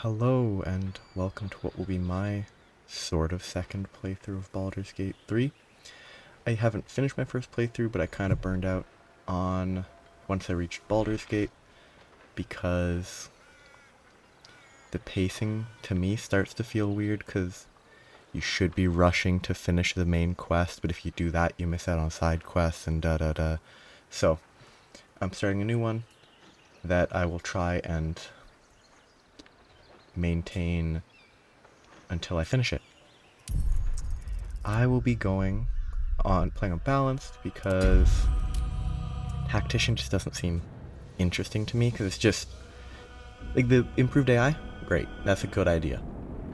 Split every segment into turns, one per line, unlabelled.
Hello and welcome to what will be my sort of second playthrough of Baldur's Gate 3. I haven't finished my first playthrough, but I kind of burned out on once I reached Baldur's Gate because the pacing to me starts to feel weird because you should be rushing to finish the main quest, but if you do that you miss out on side quests and da-da-da. So I'm starting a new one that I will try and maintain until I finish it. I will be playing on balanced because tactician just doesn't seem interesting to me because it's just like the improved AI, great, that's a good idea,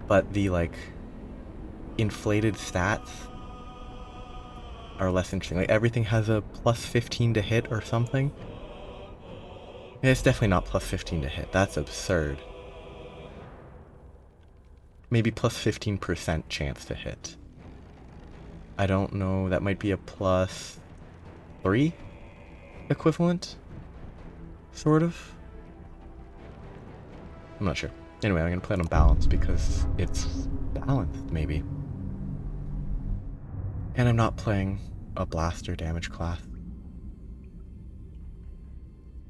but the inflated stats are less interesting. Like everything has a plus 15 to hit or something. It's definitely not plus 15 to hit, that's absurd. Maybe plus 15% chance to hit. I don't know, that might be a plus 3 equivalent? Sort of? I'm not sure. Anyway, I'm gonna play it on balance because it's balanced, maybe. And I'm not playing a blaster damage class.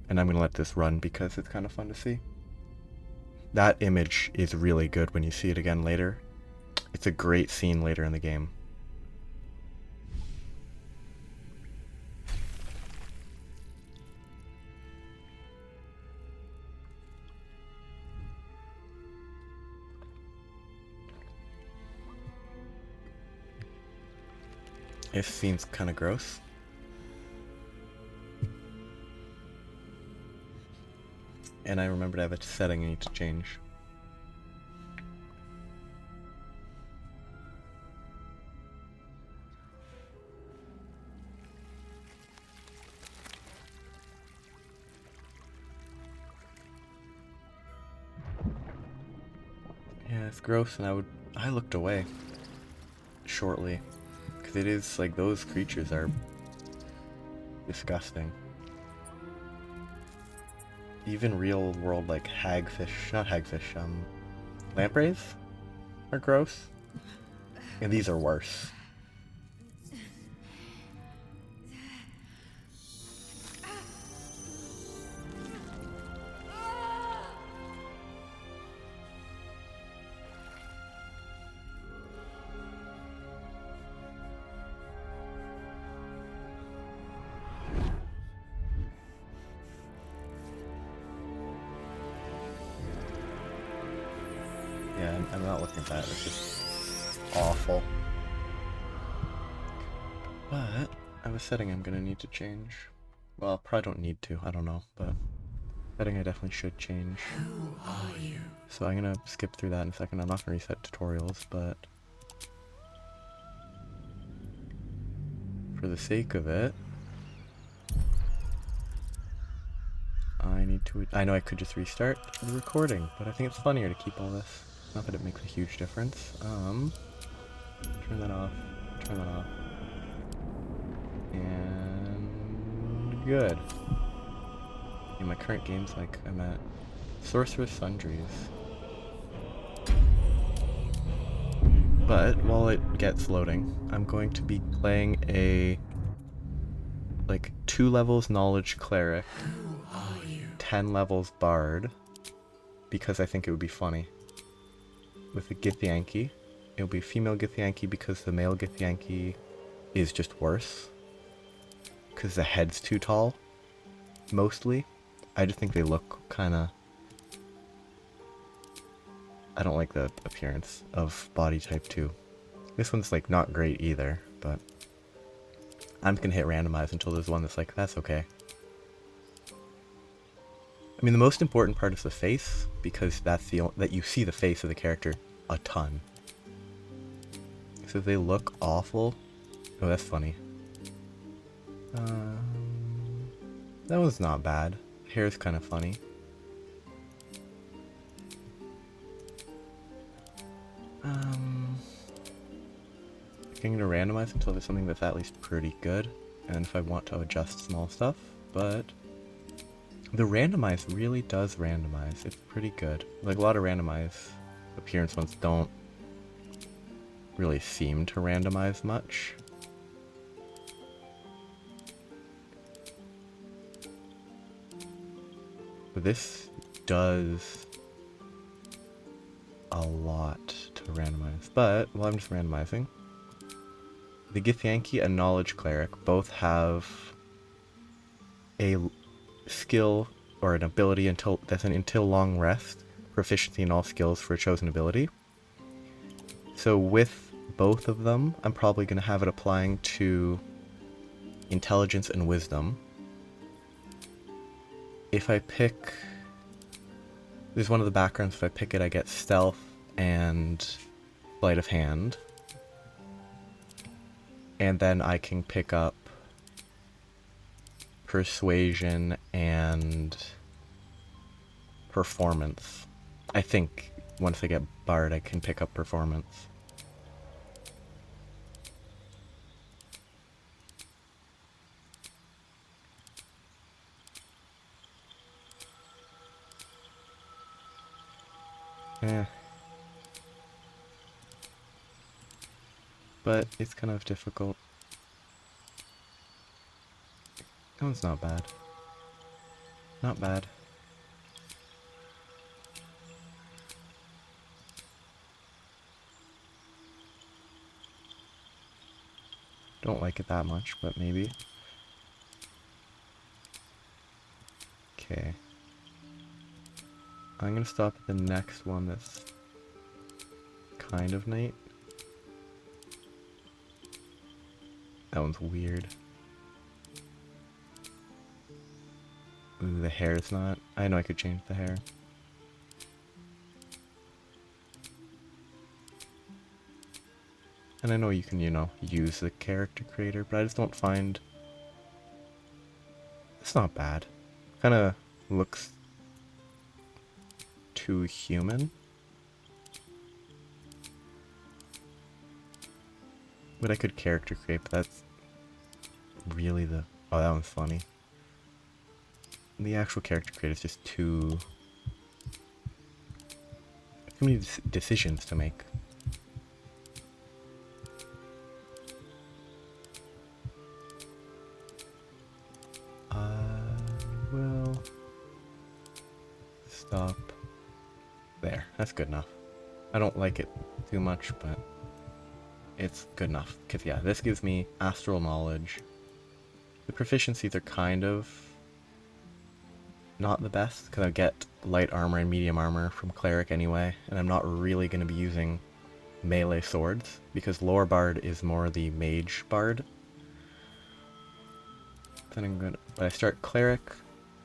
And I'm gonna let this run because it's kind of fun to see. That image is really good when you see it again later. It's a great scene later in the game. This scene's kind of gross. And I remembered I have a setting I need to change. Yeah, it's gross, and I looked away shortly because it is like those creatures are disgusting. Even real world like lampreys are gross, and these are worse. Yeah, I'm not looking at that, it's just awful. But I have a setting I'm gonna need to change. Well, probably don't need to, I don't know, but setting I definitely should change.
Who are you?
So I'm gonna skip through that in a second. I'm not gonna reset tutorials, but for the sake of it, I know I could just restart the recording, but I think it's funnier to keep all this. Not that it makes a huge difference. Turn that off, and good. In my current games, like, I'm at Sorcerer's Sundries. But while it gets loading, I'm going to be playing a 2 levels knowledge cleric, 10 levels bard, because I think it would be funny. With a Githyanki. It'll be female Githyanki because the male Githyanki is just worse. Because the head's too tall. Mostly. I just think they look kinda... I don't like the appearance of body type 2. This one's not great either, but I'm just gonna hit randomize until there's one that's that's okay. I mean, the most important part is the face, because that's that you see the face of the character a ton. So if they look awful... Oh, that's funny. That was not bad. Hair's kind of funny. I'm going to randomize until there's something that's at least pretty good, and if I want to adjust small stuff, but The randomize really does randomize. It's pretty good. Like, a lot of randomize appearance ones don't really seem to randomize much. But this does a lot to randomize. But, while I'm just randomizing, the Githyanki and Knowledge Cleric both have a skill or an ability that's an until long rest, proficiency in all skills for a chosen ability. So with both of them, I'm probably going to have it applying to intelligence and wisdom. If I pick... There's one of the backgrounds, if I pick it, I get stealth and sleight of hand. And then I can pick up persuasion and performance. I think once I get Bard, I can pick up performance. But it's kind of difficult. That one's not bad. Not bad. Don't like it that much, but maybe. Okay. I'm gonna stop at the next one that's kind of night. That one's weird. Ooh, the hair's not... I know I could change the hair. And I know you can, you know, use the character creator, but I just don't find... It's not bad. Kinda looks too human. But I could character create, but that's really the... Oh, that one's funny. The actual character creator is just too many decisions to make. Will stop there. That's good enough. I don't like it too much, but it's good enough. Because yeah, this gives me astral knowledge. The proficiencies are kind of not the best, because I get light armor and medium armor from Cleric anyway, and I'm not really going to be using melee swords, because Lore Bard is more the mage bard. Then when I start Cleric,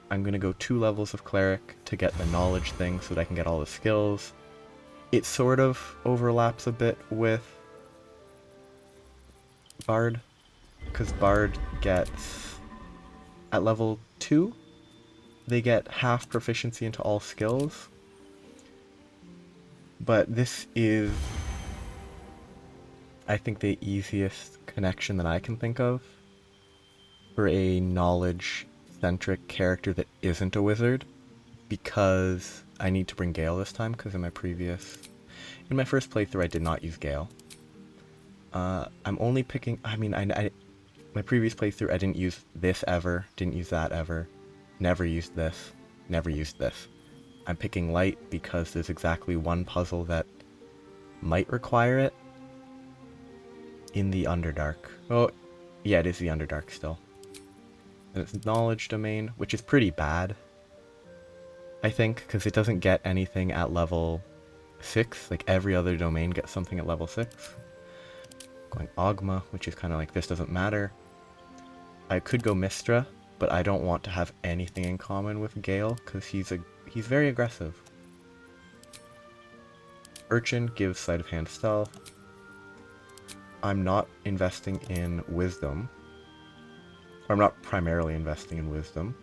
I'm going to go 2 levels of Cleric to get the knowledge thing so that I can get all the skills. It sort of overlaps a bit with Bard, because Bard gets, at level 2, they get half proficiency into all skills. But this is, I think, the easiest connection that I can think of for a knowledge-centric character that isn't a wizard, because I need to bring Gale this time, because in my first playthrough I did not use Gale. I'm only picking, my previous playthrough I didn't use this ever, didn't use that ever, never used this, never used this. I'm picking light because there's exactly one puzzle that might require it in the Underdark. Oh, yeah, it is the Underdark still. And it's knowledge domain, which is pretty bad, I think, because it doesn't get anything at level 6. Like, every other domain gets something at level 6. Going Ogma, which is kind of like, this doesn't matter. I could go Mistra, but I don't want to have anything in common with Gale, because he's very aggressive. Urchin gives Sleight of Hand stealth. I'm not investing in Wisdom. Or I'm not primarily investing in Wisdom.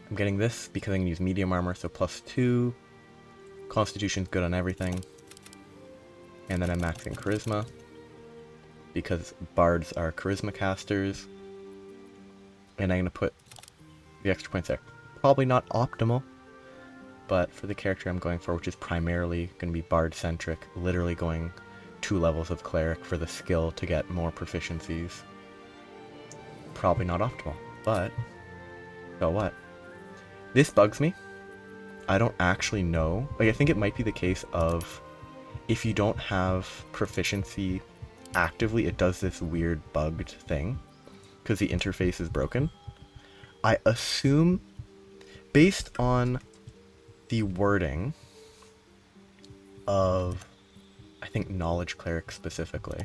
I'm getting this because I can use medium armor, so +2. Constitution's good on everything. And then I'm maxing Charisma, because bards are charisma casters, And I'm going to put the extra points there. Probably not optimal, but for the character I'm going for, which is primarily going to be bard-centric, literally going 2 levels of cleric for the skill to get more proficiencies. Probably not optimal, but so what? This bugs me. I don't actually know. Like, I think it might be the case of if you don't have proficiency actively, it does this weird bugged thing because the interface is broken. I assume, based on the wording of, I think, Knowledge Cleric specifically,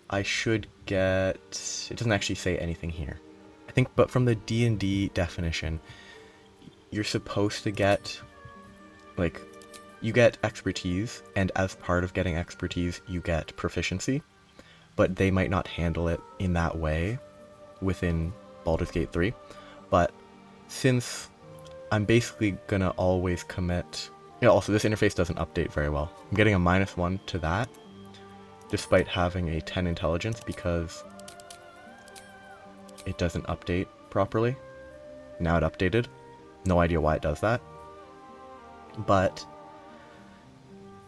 I should get... It doesn't actually say anything here. I think, but from the D&D definition, you're supposed to get, like, you get expertise, and as part of getting expertise, you get proficiency, but they might not handle it in that way within Baldur's Gate 3. But since I'm basically gonna always commit... Yeah, also this interface doesn't update very well. I'm getting a -1 to that, despite having a 10 intelligence, because it doesn't update properly. Now it updated. No idea why it does that. But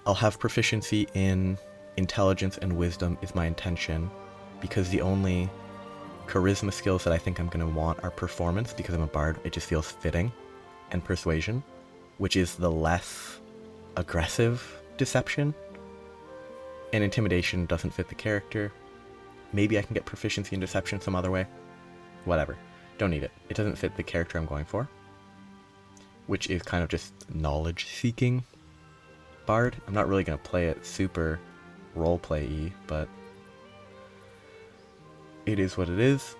I'll have proficiency in intelligence and wisdom is my intention, because the only charisma skills that I think I'm going to want are performance, because I'm a bard, it just feels fitting, and persuasion, which is the less aggressive deception. And intimidation doesn't fit the character. Maybe I can get proficiency in deception some other way. Whatever. Don't need it. It doesn't fit the character I'm going for, which is kind of just knowledge-seeking bard. I'm not really going to play it super roleplay-y, but it is what it is.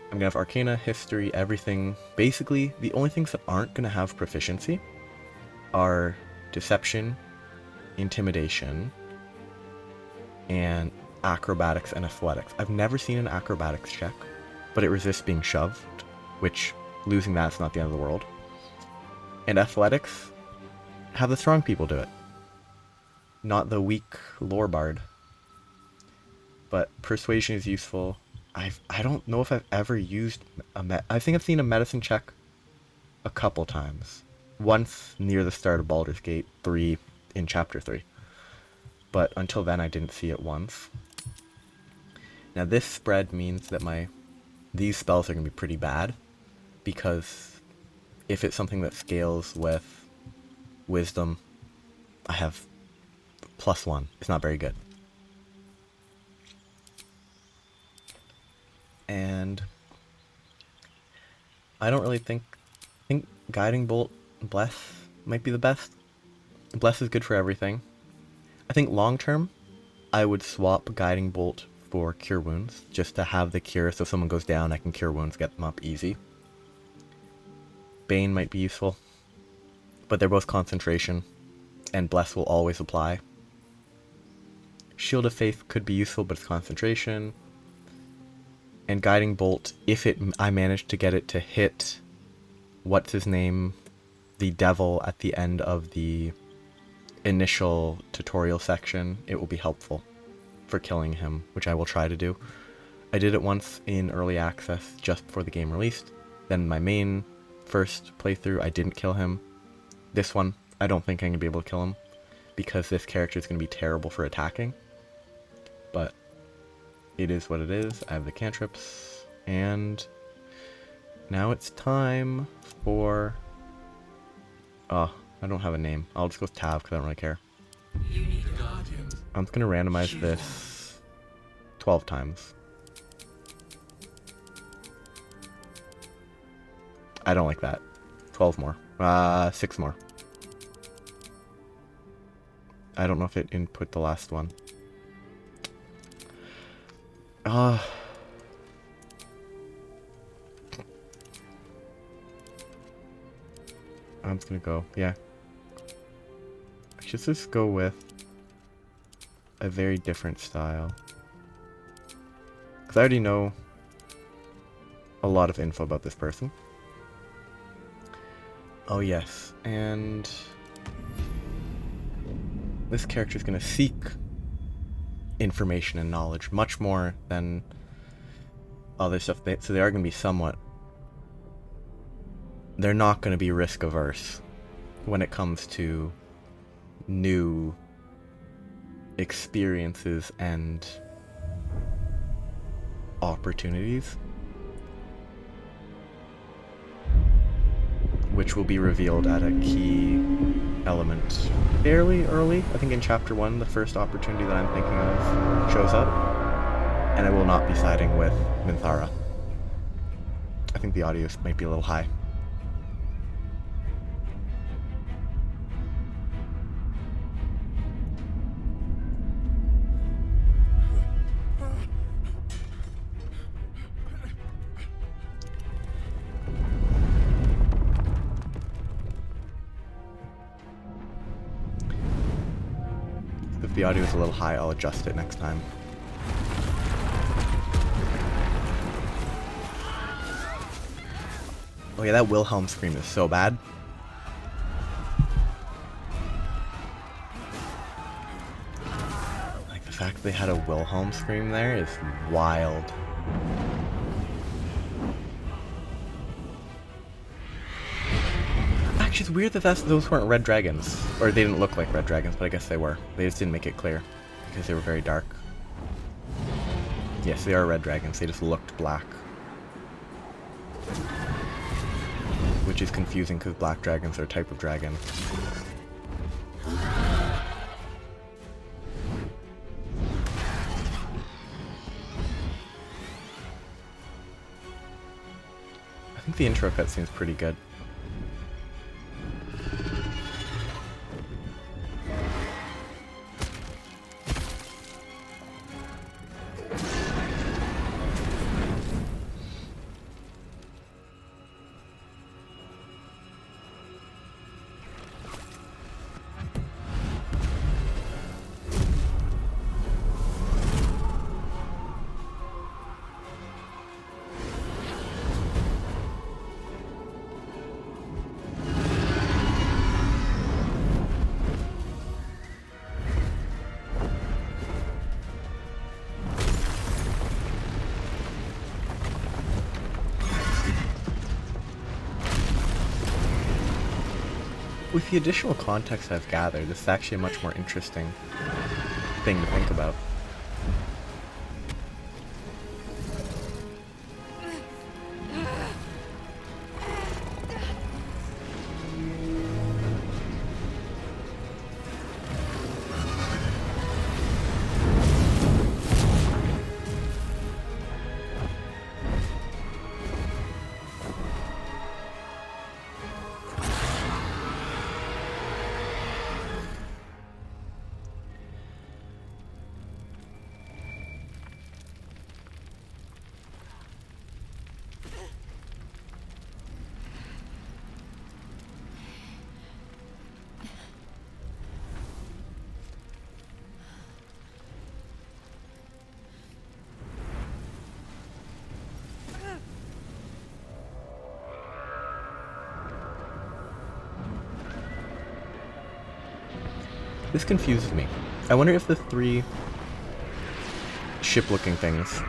I'm going to have Arcana, History, everything. Basically, the only things that aren't going to have proficiency are Deception, Intimidation, and Acrobatics and Athletics. I've never seen an Acrobatics check, but it resists being shoved, which losing that's not the end of the world. And Athletics, have the strong people do it, not the weak lore bard. But Persuasion is useful. I don't know if I've ever used I think I've seen a medicine check a couple times. Once near the start of Baldur's Gate 3 in Chapter 3. But until then I didn't see it once. Now this spread means that these spells are going to be pretty bad, because if it's something that scales with wisdom, I have +1. It's not very good. And I don't really think Guiding Bolt, Bless might be the best. Bless is good for everything. I think long term, I would swap Guiding Bolt for Cure Wounds, just to have the cure, so if someone goes down, I can Cure Wounds, get them up easy. Bane might be useful, but they're both concentration, and Bless will always apply. Shield of Faith could be useful, but it's concentration. And Guiding Bolt, if I manage to get it to hit, what's his name, the devil at the end of the initial tutorial section, it will be helpful for killing him, which I will try to do. I did it once in early access just before the game released. Then my main first playthrough, I didn't kill him. This one, I don't think I'm going to be able to kill him, because this character is going to be terrible for attacking. But it is what it is. I have the cantrips, and now it's time for... Oh, I don't have a name. I'll just go with Tav, because I don't really care. I'm just going to randomize this 12 times. I don't like that. 12 more. 6 more. I don't know if it input the last one. I'm just gonna go, yeah. I should just go with a very different style, because I already know a lot of info about this person. Oh yes, and this character is gonna seek information and knowledge much more than other stuff. So they are going to be somewhat... They're not going to be risk averse when it comes to new experiences and opportunities, which will be revealed at a key element fairly early. I think in Chapter 1, the first opportunity that I'm thinking of shows up, and I will not be siding with Minthara. I think the audio might be a little high. If the audio is a little high, I'll adjust it next time. Oh yeah, that Wilhelm scream is so bad. Like, the fact that they had a Wilhelm scream there is wild. Actually, it's weird that those weren't red dragons. Or they didn't look like red dragons, but I guess they were. They just didn't make it clear, because they were very dark. Yes, they are red dragons, they just looked black. Which is confusing, because black dragons are a type of dragon. I think the intro cut seems pretty good. With the additional context I've gathered, this is actually a much more interesting thing to think about. This confuses me. I wonder if the 3 ship-looking things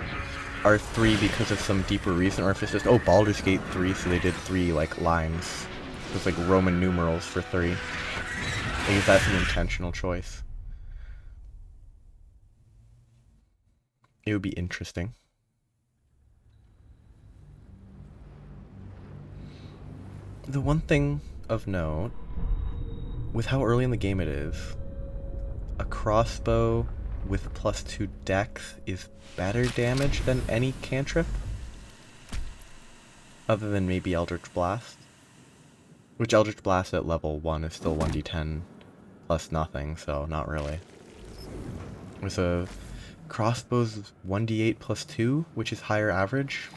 are 3 because of some deeper reason, or if it's just, oh, Baldurs Gate 3, so they did 3, like, lines. With, like, Roman numerals for 3. I guess that's an intentional choice. It would be interesting. The one thing of note, with how early in the game it is, a crossbow with +2 dex is better damage than any cantrip. Other than maybe Eldritch Blast. Which Eldritch Blast at level 1 is still 1d10 plus nothing, so not really. There's a crossbow's 1d8 plus 2, which is higher average.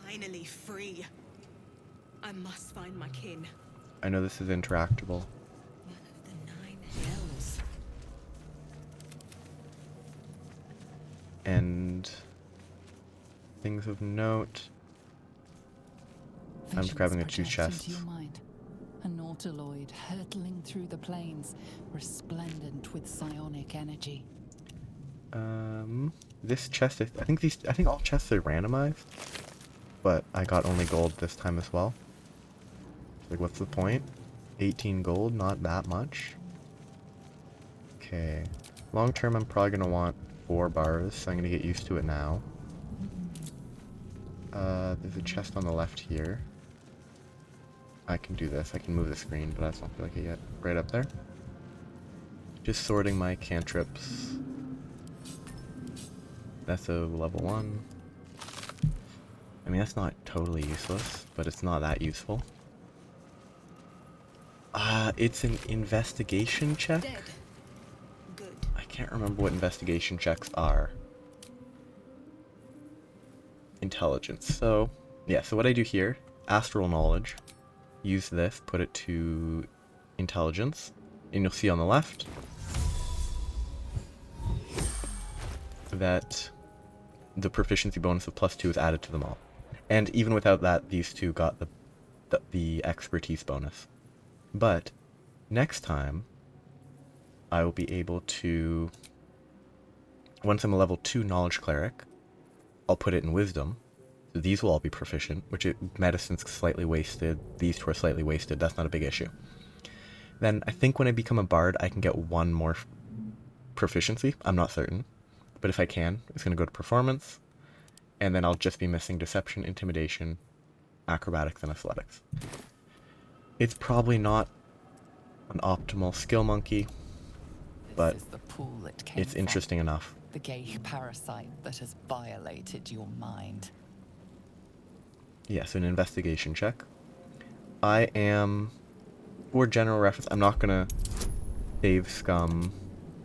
Finally free. I must find my kin.
I know this is interactable.
One of the 9 hells.
And things of note. I'm grabbing the 2 chests.
An Nautiloid hurtling through the plains, resplendent with psionic energy.
This chest, I think all chests are randomized, but I got only gold this time as well. Like, what's the point? 18 gold, not that much. Okay. Long term, I'm probably gonna want 4 bars, so I'm gonna get used to it now. There's a chest on the left here. I can do this. I can move the screen, but I just don't feel like it yet. Right up there. Just sorting my cantrips. That's a level 1. I mean, that's not totally useless, but it's not that useful. It's an investigation check?
Dead. Good.
I can't remember what investigation checks are. Intelligence. So, yeah, so what I do here, astral knowledge, use this, put it to intelligence, and you'll see on the left that the proficiency bonus of +2 is added to them all. And even without that, these two got the expertise bonus. But next time, I will be able to, once I'm a level 2 knowledge cleric, I'll put it in wisdom. So these will all be proficient, medicine's slightly wasted, these two are slightly wasted, that's not a big issue. Then I think when I become a bard, I can get 1 more proficiency. I'm not certain. But if I can, it's going to go to performance. And then I'll just be missing deception, intimidation, acrobatics, and athletics. It's probably not an optimal skill monkey, but
This is the pool it came
it's
from.
interesting enough.
The gay parasite that has violated your mind.
Yes, an investigation check. I am, for general reference, I'm not going to save scum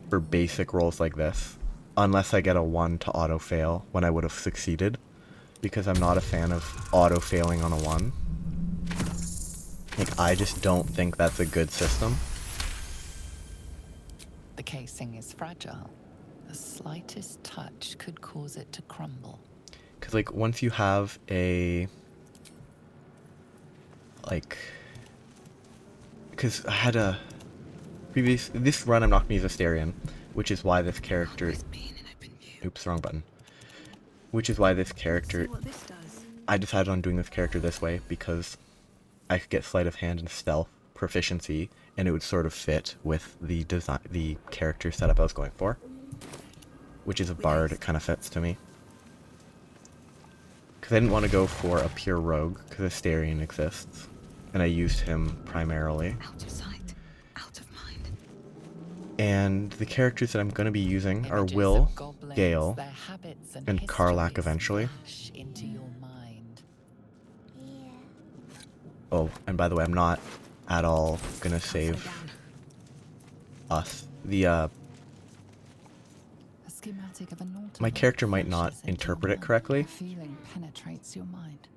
for basic rolls like this, unless I get a 1 to auto-fail when I would have succeeded, because I'm not a fan of auto-failing on a 1. Like, I just don't think that's a good system.
The casing is fragile. The slightest touch could cause it to crumble.
Because, like, once you have a... Like... Because I had a... This run I'm not going to use Asterion, which is why this character... Oops, wrong button. Which is why this character...
See what this does.
I decided on doing this character this way, because I could get sleight of hand and stealth proficiency, and it would sort of fit with the design, the character setup I was going for. Which is a bard, it kind of fits to me. Because I didn't want to go for a pure rogue, because Asterion exists, and I used him primarily.
Out of sight, out of mind.
And the characters that I'm going to be using are
Images
Will,
of goblins,
Gale,
their habits
and Karlach
histories
eventually.
flash into your mind.
Oh, and by the way, I'm not at all going to save
Down.
us. The,
A schematic of a Nautilus
my character might not
flashes into
interpret
your
it
mind.
correctly.
A feeling penetrates your mind.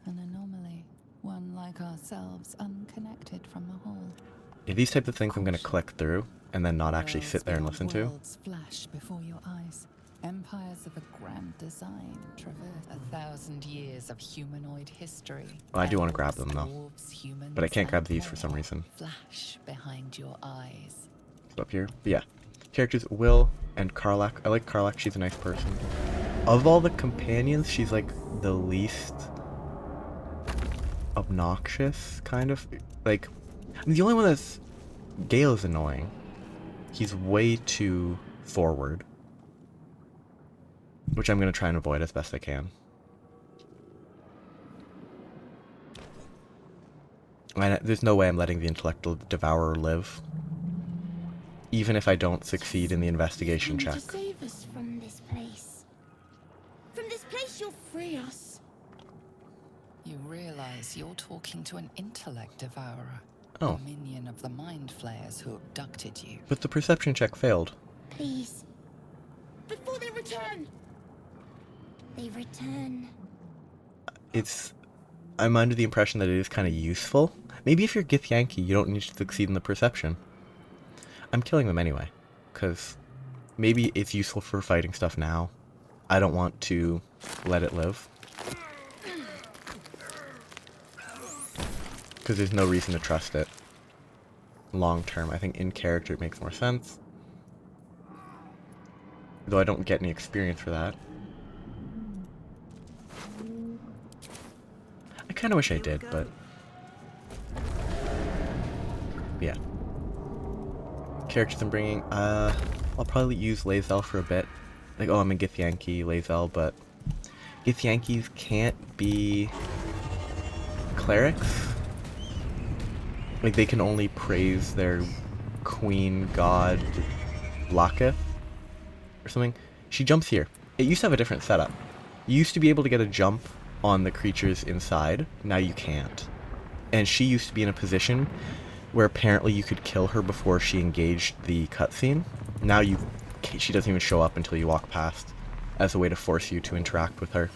An anomaly, one like ourselves, unconnected from the whole.
Yeah, these types of things I'm going to click through, and then not actually sit there and listen to.
Worlds flash before your eyes. Empires of a grand design traverse 1,000 years of humanoid history.
Well, I do wanna grab
Elves,
them, though.
dwarves, humans,
But I can't grab
and
these for some
more
reason.
Flash behind your eyes.
So up here. But yeah. Characters Will and Karlach. I like Karlach, she's a nice person. Of all the companions, she's like the least obnoxious, kind of. Like, the only one that's... Gale is annoying. He's way too forward. Which I'm going to try and avoid as best I can. There's no way I'm letting the Intellectual Devourer live. Even if I don't succeed in the investigation check.
To save us from this place. From this place, you'll free us.
You realize you're talking to an intellect devourer.
Oh.
A minion of the mind flayers who abducted you.
But the perception check failed.
Please. Before they return. They return.
I'm under the impression that it is kind of useful. Maybe if you're Githyanki, you don't need to succeed in the perception. I'm killing them anyway, because maybe it's useful for fighting stuff now. I don't want to let it live. Because there's no reason to trust it. Long term, I think in character it makes more sense. Though I don't get any experience for that. I kind of wish I did, but yeah. Characters I'm bringing, I'll probably use Lae'zel for a bit. Like, oh, I'm a Githyanki Lae'zel, but Githyankis can't be clerics. Like, they can only praise their queen god Lakith or something. She jumps here. It used to have a different setup. You used to be able to get a jump on the creatures inside. Now you can't. And she used to be in a position where apparently you could kill her before she engaged the cutscene. Now she doesn't even show up until you walk past, as a way to force you to interact with her.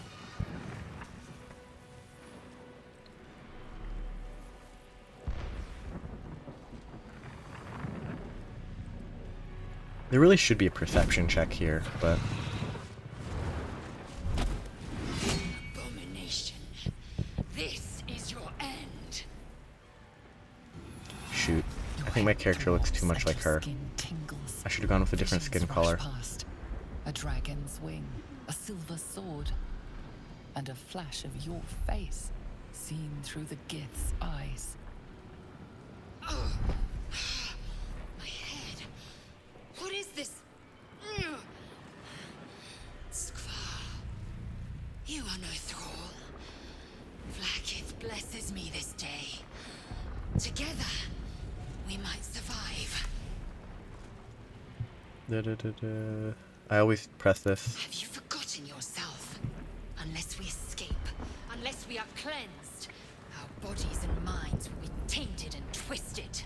There really should be a perception check here, but
Abomination. This is your end.
shoot. I think my character looks too much like her. I should have gone with a different skin color.
Past. A dragon's wing, a silver sword, and a flash of your face seen through the Gith's eyes. Oh, my head. What is this? Skvar, you are no thrall. Vlaakith blesses me this day. Together, we might survive.
I always press this.
Have you forgotten yourself? Unless we escape, unless we are cleansed, our bodies and minds will be tainted and twisted.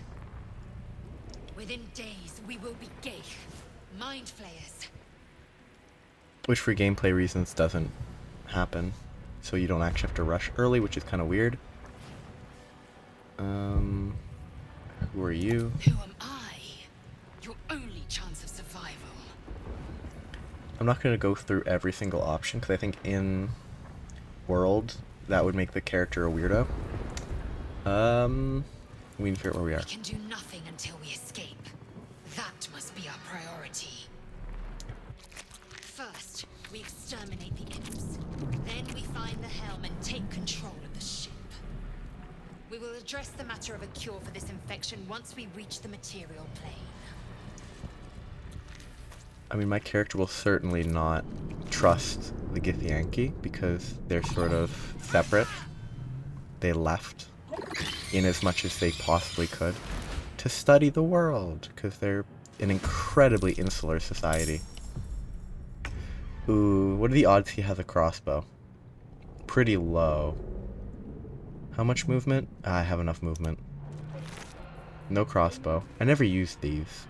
Within days, we will be Geich, mind flayers.
Which for gameplay reasons doesn't happen. So you don't actually have to rush early, which is kind of weird. Who are you?
Who am I? Your only chance of survival.
I'm not going to go through every single option, because I think in world, that would make the character a weirdo. We need to figure out where we are.
We can do nothing until we escape. That must be our priority. First, we exterminate the imps. Then we find the helm and take control of the ship. We will address the matter of a cure for this infection once we reach the material plane.
I mean, my character will certainly not trust the Githyanki, because they're sort of separate. They left in as much as they possibly could to study the world, because they're an incredibly insular society. Ooh, what are the odds he has a crossbow? Pretty low. How much movement? I have enough movement. No crossbow. I never used these.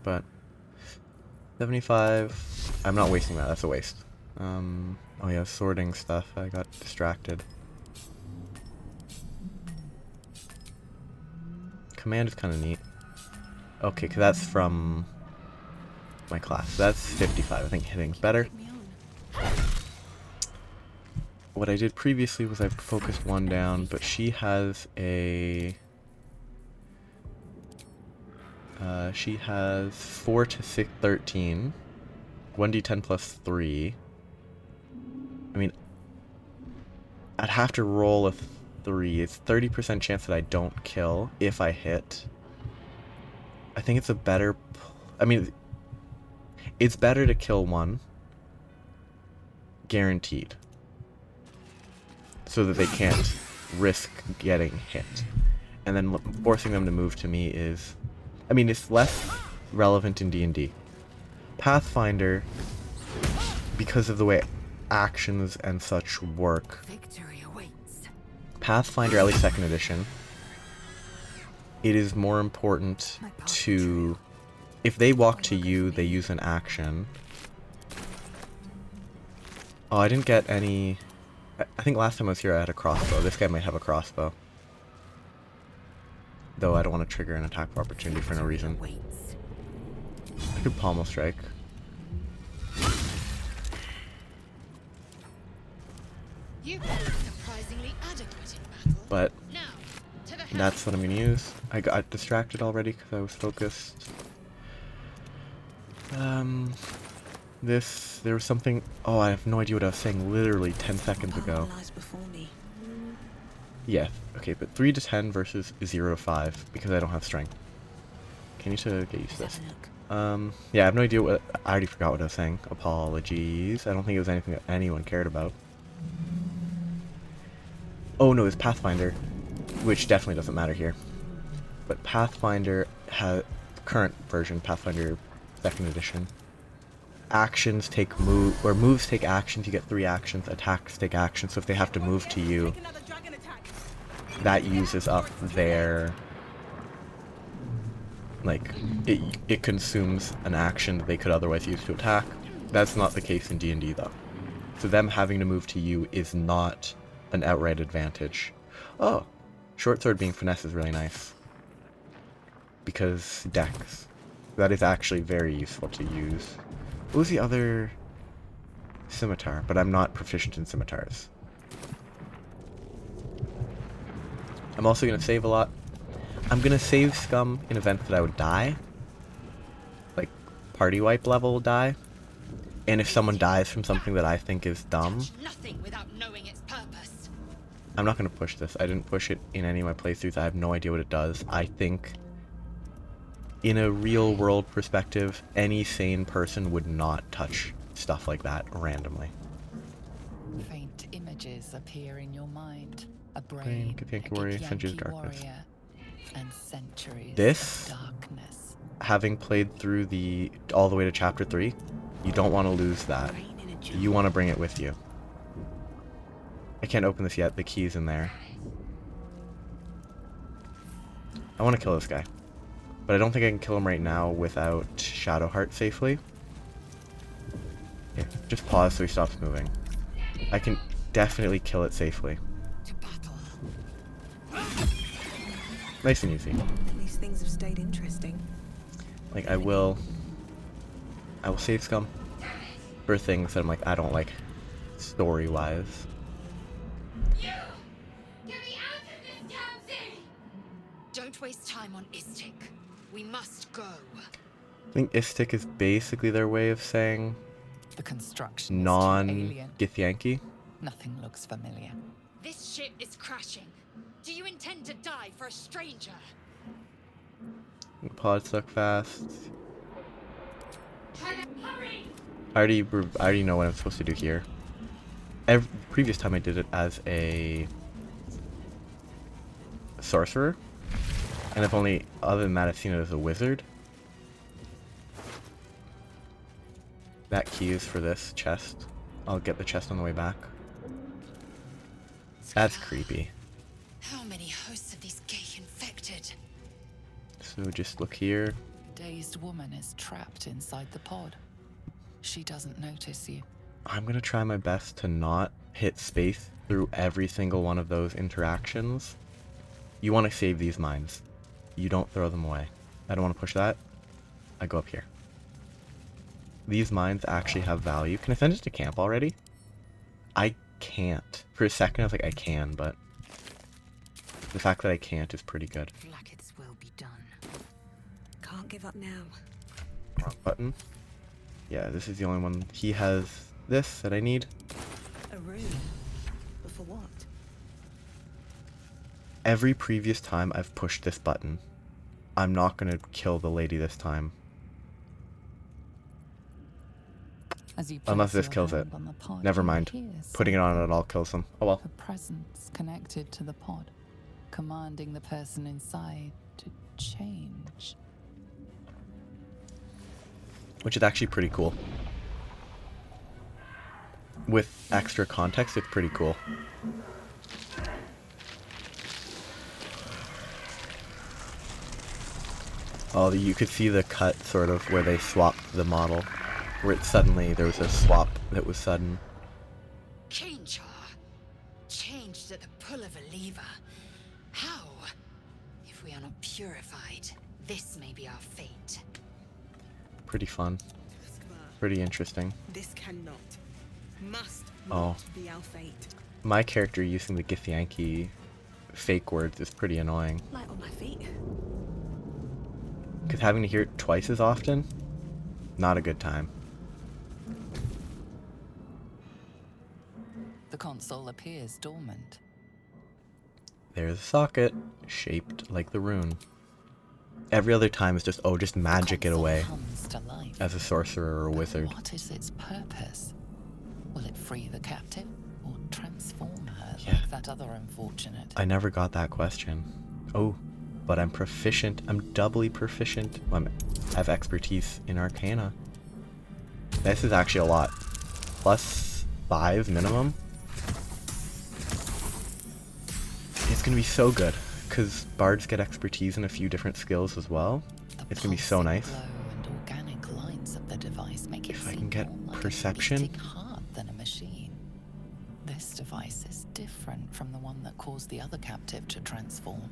But 75. I'm not wasting that. That's a waste. Oh yeah, sorting stuff. I got distracted. Command is kind of neat. Okay, because that's from my class. That's 55. I think hitting's better. What I did previously was I focused one down, but she has a... she has 4 to 6, 13. 1d10 plus 3. I mean, I'd have to roll a 3. It's 30% chance that I don't kill if I hit. I think it's a better... I mean, it's better to kill one. Guaranteed. So that they can't risk getting hit. And then forcing them to move to me is... I mean, it's less relevant in D&D. Pathfinder, because of the way actions and such work.
Victory awaits.
Pathfinder, at least 2nd edition, it is more important to... If they walk to you, they use an action. Oh, I didn't get any... I think last time I was here I had a crossbow. This guy might have a crossbow. Though I don't want to trigger an attack of opportunity for no reason. I could pommel strike.
You've been surprisingly adequate in battle.
But
Now,
That's what I'm gonna use. I got distracted already because I was focused. There was something. Oh, I have no idea what I was saying literally 10 seconds ago.
Lies before me.
Yeah, okay, but 3 to 10 versus 0 to 5 because I don't have strength. Can you to get used to
Let's
this?
have a look.
Yeah, I have no idea what. I already forgot what I was saying. Apologies. I don't think it was anything that anyone cared about. Oh no, it's Pathfinder, which definitely doesn't matter here. But Pathfinder has current version, Pathfinder 2nd edition. Actions take moves take actions. You get 3 actions. Attacks take actions. So if they have to move to you,
Take another dragon attack.
that uses up their like it consumes an action that they could otherwise use to attack. That's not the case in D&D though. So them having to move to you is not an outright advantage. Oh, short sword being finesse is really nice because dex. That is actually very useful to use. What was the other scimitar? But I'm not proficient in scimitars. I'm also gonna save a lot. I'm gonna save scum in events that I would die. Like, party wipe level die. And if someone dies from something that I think is dumb,
Nothing without knowing its purpose.
I'm not gonna push this. I didn't push it in any of my playthroughs. I have no idea what it does. I think, in a real world perspective, any sane person would not touch stuff like that randomly.
Faint images appear in your mind. A
Brain,
brain,
Githyanki
a
warrior, centuries of
Githyanki
darkness.
warrior, and centuries
This-
of darkness.
Having played through all the way to chapter 3, you don't want to lose that.
Rain in a jungle.
You want to bring it with you. I can't open this yet. The key's in there. I want to kill this guy. But I don't think I can kill him right now without Shadowheart safely. Here, just pause so he stops moving. I can definitely kill it safely.
To battle.
Nice and easy.
At least things have stayed interesting.
Like, I will save scum for things that I'm like, I don't like story-wise.
You! Get me out of this damn thing! Don't waste time on Istik. We must go.
I think Istik is basically their way of saying
The construction is too alien.
non-Githyanki.
Nothing looks familiar.
This ship is crashing. Do you intend to die for a stranger?
Pod stuck fast.
Hurry!
I already know what I'm supposed to do here. Previous time I did it as a sorcerer, and other than that, I've seen it as a wizard. That key is for this chest. I'll get the chest on the way back. That's creepy.
How many hosts of these gay infected?
So just look here.
Dazed woman is trapped inside the pod. She doesn't notice you.
I'm gonna try my best to not hit space through every single one of those interactions. You want to save these mines. You don't throw them away. I don't want to push that. I go up here. These mines actually have value. Can I send it to camp already? I can't. For a second I was like, I can, but the fact that I can't is pretty good.
Like its will be done. Can't give up now.
Wrong button. Yeah, this is the only one. He has this that I need.
A rune. But for what?
Every previous time I've pushed this button, I'm not gonna kill the lady this time.
As you
Unless
place
this
your
kills it.
hand on the pod,
Never
you
mind.
hear
Putting it
something.
on at all kills them. Oh well.
A presence connected to the pod, commanding the person inside to change.
Which is actually pretty cool. With extra context, it's pretty cool. Oh, you could see the cut sort of where they swapped the model. Where there was a swap that was sudden.
Change her. Changed at the pull of a lever. How? If we are not purified, this may be our fate.
Pretty fun.
Skvar,
Pretty interesting.
this cannot, must
Oh.
not be our fate.
My character using the Githyanki fake words is pretty annoying.
Light on my feet.
Because having to hear it twice as often, not a good time.
The console appears dormant.
There's a socket, shaped like the rune. Every other time is just, oh, just magic it
Console
away
comes to life.
as a sorcerer or a
But
wizard.
what is its purpose? Will it free the captive or transform her
Yeah.
like that other unfortunate?
I never got that question. Oh, but I'm proficient. I'm doubly proficient. I have expertise in Arcana. This is actually a lot. +5 minimum. It's gonna be so good, because bards get expertise in a few different skills as well.
The
It's gonna be so
pulsing
nice.
glow and organic lines of the device make it
If I
seem
can get
more like
perception.
a beating heart than a machine. This device is different from the one that caused the other captive to transform.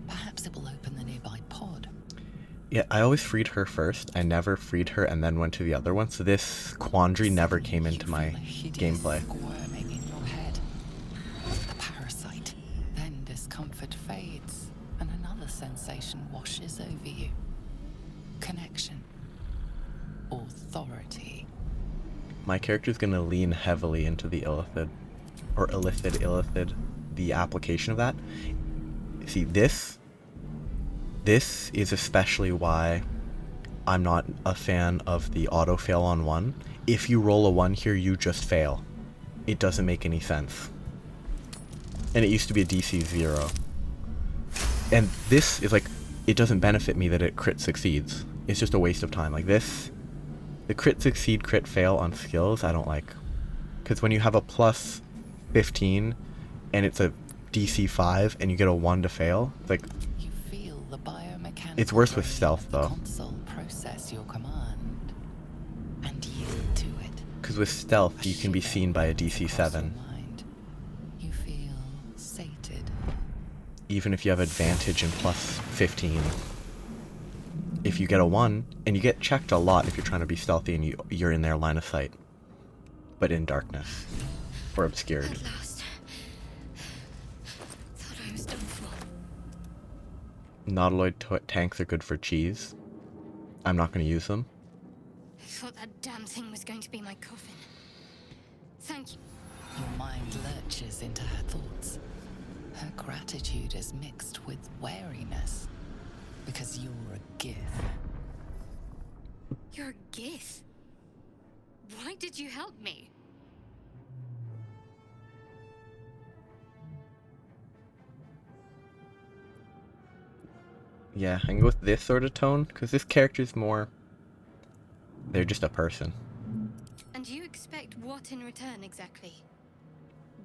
Perhaps it will open the nearby pod.
Yeah, I always freed her first. I never freed her and then went to the other one, so this quandary never
Suddenly
came
you
into my
feel a hideous
gameplay.
squirming in your head. The parasite. Then discomfort fades, and another sensation washes over you. Connection. Authority.
My character's gonna lean heavily into the illithid, or illithid, the application of that. See, this is especially why I'm not a fan of the auto fail on 1. If you roll a 1 here, you just fail. It doesn't make any sense. And it used to be a DC 0. And this is like, it doesn't benefit me that it crit succeeds. It's just a waste of time. Like this, the crit succeed, crit fail on skills, I don't like. Because when you have a +15 and it's a DC 5 and you get a 1 to fail, it's like,
You feel the biomechanical
It's worse with
brain
stealth,
of the
though.
console process your command and yield to it.
because with stealth you can be seen by a DC 7.
You feel sated.
Even if you have advantage in +15. If you get a 1, and you get checked a lot if you're trying to be stealthy and you're in their line of sight. But in darkness. Or obscured.
At last. Thought I was done for.
Nautiloid tanks are good for cheese. I'm not going to use them.
I thought that damn thing was going to be my coffin. Thank you.
Your mind lurches into her thoughts. Her gratitude is mixed with wariness. Because you're a gift.
You're a Gith. Why did you help me?
Yeah, I can go with this sort of tone, because this character's more... They're just a person.
And you expect what in return exactly?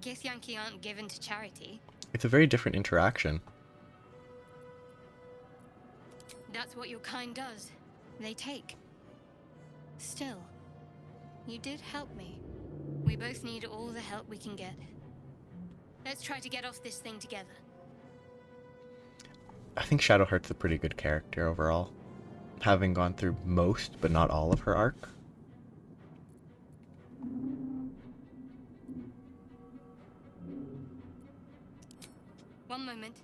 Githyanki aren't given to charity.
It's a very different interaction.
That's what your kind does. They take. Still, you did help me. We both need all the help we can get. Let's try to get off this thing together.
I think Shadowheart's a pretty good character overall. Having gone through most, but not all of her arc.
One moment.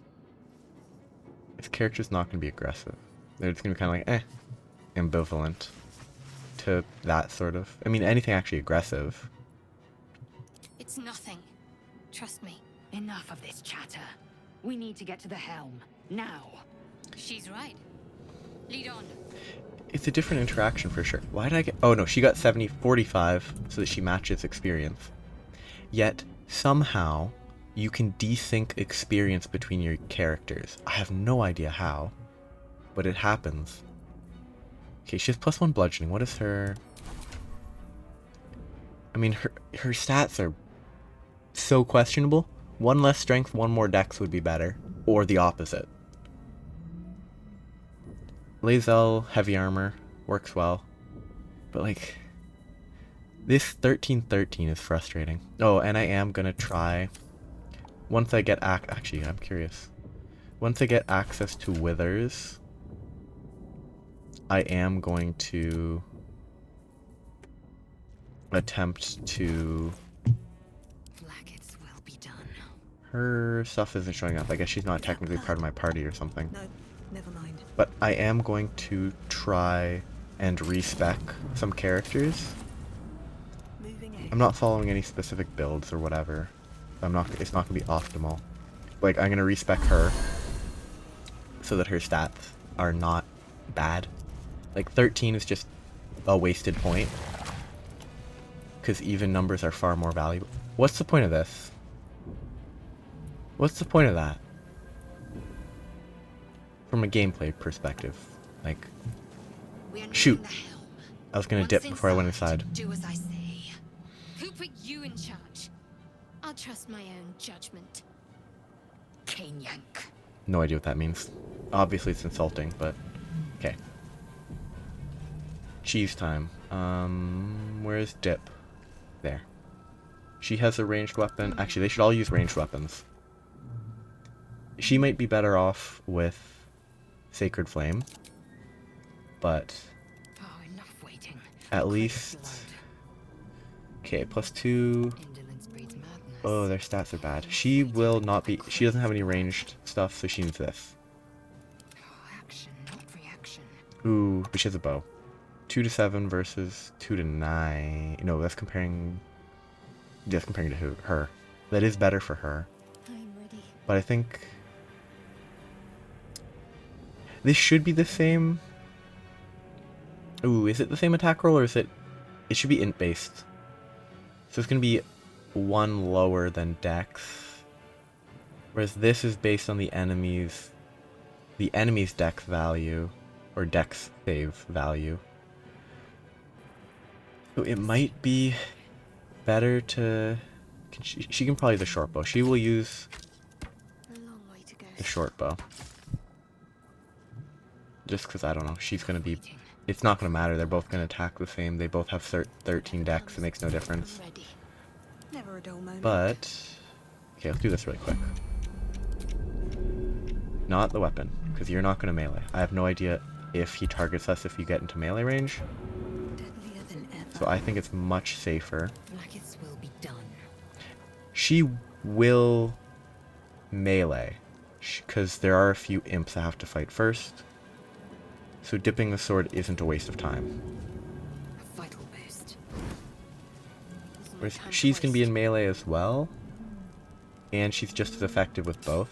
This character's not going to be aggressive. They're just going to be kind of like, ambivalent to that sort of... I mean, anything actually aggressive.
It's nothing. Trust me.
Enough of this chatter. We need to get to the helm. Now.
She's right. Lead on.
It's a different interaction for sure. Why did I get... Oh no, she got 45 so that she matches experience. Yet, somehow, you can desync experience between your characters. I have no idea how, but it happens. Okay, she has +1 bludgeoning. What is her... I mean, her stats are so questionable. 1 less strength, 1 more dex would be better. Or the opposite. Lae'zel, heavy armor, works well. But like, this 13-13 is frustrating. Oh, and I am gonna try, once I get actually, I'm curious. Once I get access to withers, I am going to attempt to...
Blackets will be done.
Her stuff isn't showing up. I guess she's not technically part of my party or something.
No, never mind.
But I am going to try and respec some characters.
Moving ahead.
I'm not following any specific builds or whatever. It's not gonna be optimal. Like, I'm gonna respec her so that her stats are not bad. Like, 13 is just a wasted point, because even numbers are far more valuable. What's the point of this? What's the point of that? From a gameplay perspective. Like,
We're nearing
shoot.
the helm.
I was gonna
Once
dip before I went inside.
Do as I say.
Who put you in charge? I'll trust my own judgment.
Cane yank.
No idea what that means. Obviously it's insulting, but okay. Cheese time. Where's Dip? There. She has a ranged weapon. Actually, they should all use ranged weapons. She might be better off with Sacred Flame, but
Oh, enough waiting.
at
Quick
least...
blood.
Okay, +2.
Indolence breeds madness.
Oh, their stats are bad. She will not be... She doesn't have any ranged stuff, so she needs this.
Oh, action, not reaction.
Ooh, but she has a bow. 2 to 7 versus 2 to 9. No, that's comparing... That's comparing to her. That is better for her.
I'm ready.
But I think... This should be the same... Ooh, is it the same attack roll, or is it... It should be int-based. So it's going to be 1 lower than Dex. Whereas this is based on the enemy's Dex value, or Dex save value. So it might be better to... She can probably use the short bow. She will use
A long way to go.
the short bow. Just because, I don't know, she's going to be... It's not going to matter. They're both going to attack the same. They both have 13 Dex. It makes no difference.
I'm ready.
Never a dull moment.
But... Okay, let's do this really quick. Not the weapon, because you're not going to melee. I have no idea if he targets us if you get into melee range.
Deadlier than ever.
So I think it's much safer.
Blackets will be done.
She will melee, because there are a few imps I have to fight first. So dipping the sword isn't a waste of time.
A vital boost.
Whereas she's going to be in melee as well. And she's just as effective with both.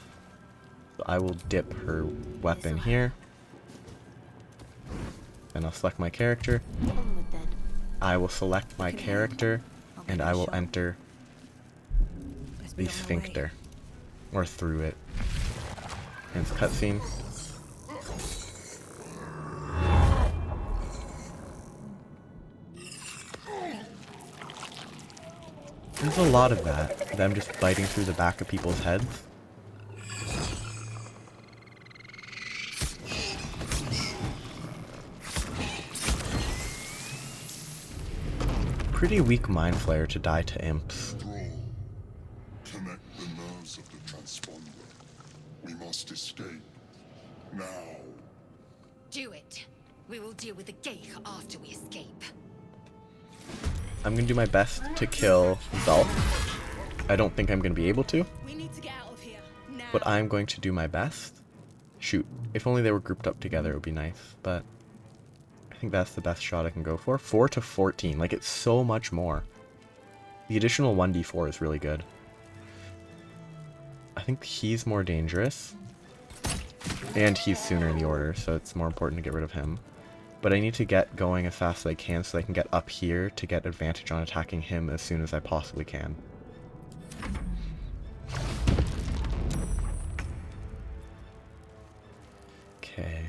So I will dip her weapon here. Then I'll select my character.
Onward then.
I will select my character.
I'll
And
give it
I
a
will
shot.
enter
Best
the
be on my way.
sphincter. Or through it. And it's cutscene. There's a lot of that. Them just biting through the back of people's heads. Pretty weak mind flayer to die to imps.
Thrall, connect the nerves of the transponder. We must escape. Now.
Do it. We will deal with the gate after we escape.
I'm gonna do my best to kill Zulk. I don't think I'm gonna be able to,
We need to get out of here. Now.
but I'm going to do my best. Shoot, if only they were grouped up together, it would be nice, but I think that's the best shot I can go for. 4 to 14, like it's so much more. The additional 1d4 is really good. I think he's more dangerous. And he's sooner in the order, so it's more important to get rid of him. But I need to get going as fast as I can so I can get up here to get advantage on attacking him as soon as I possibly can. Okay.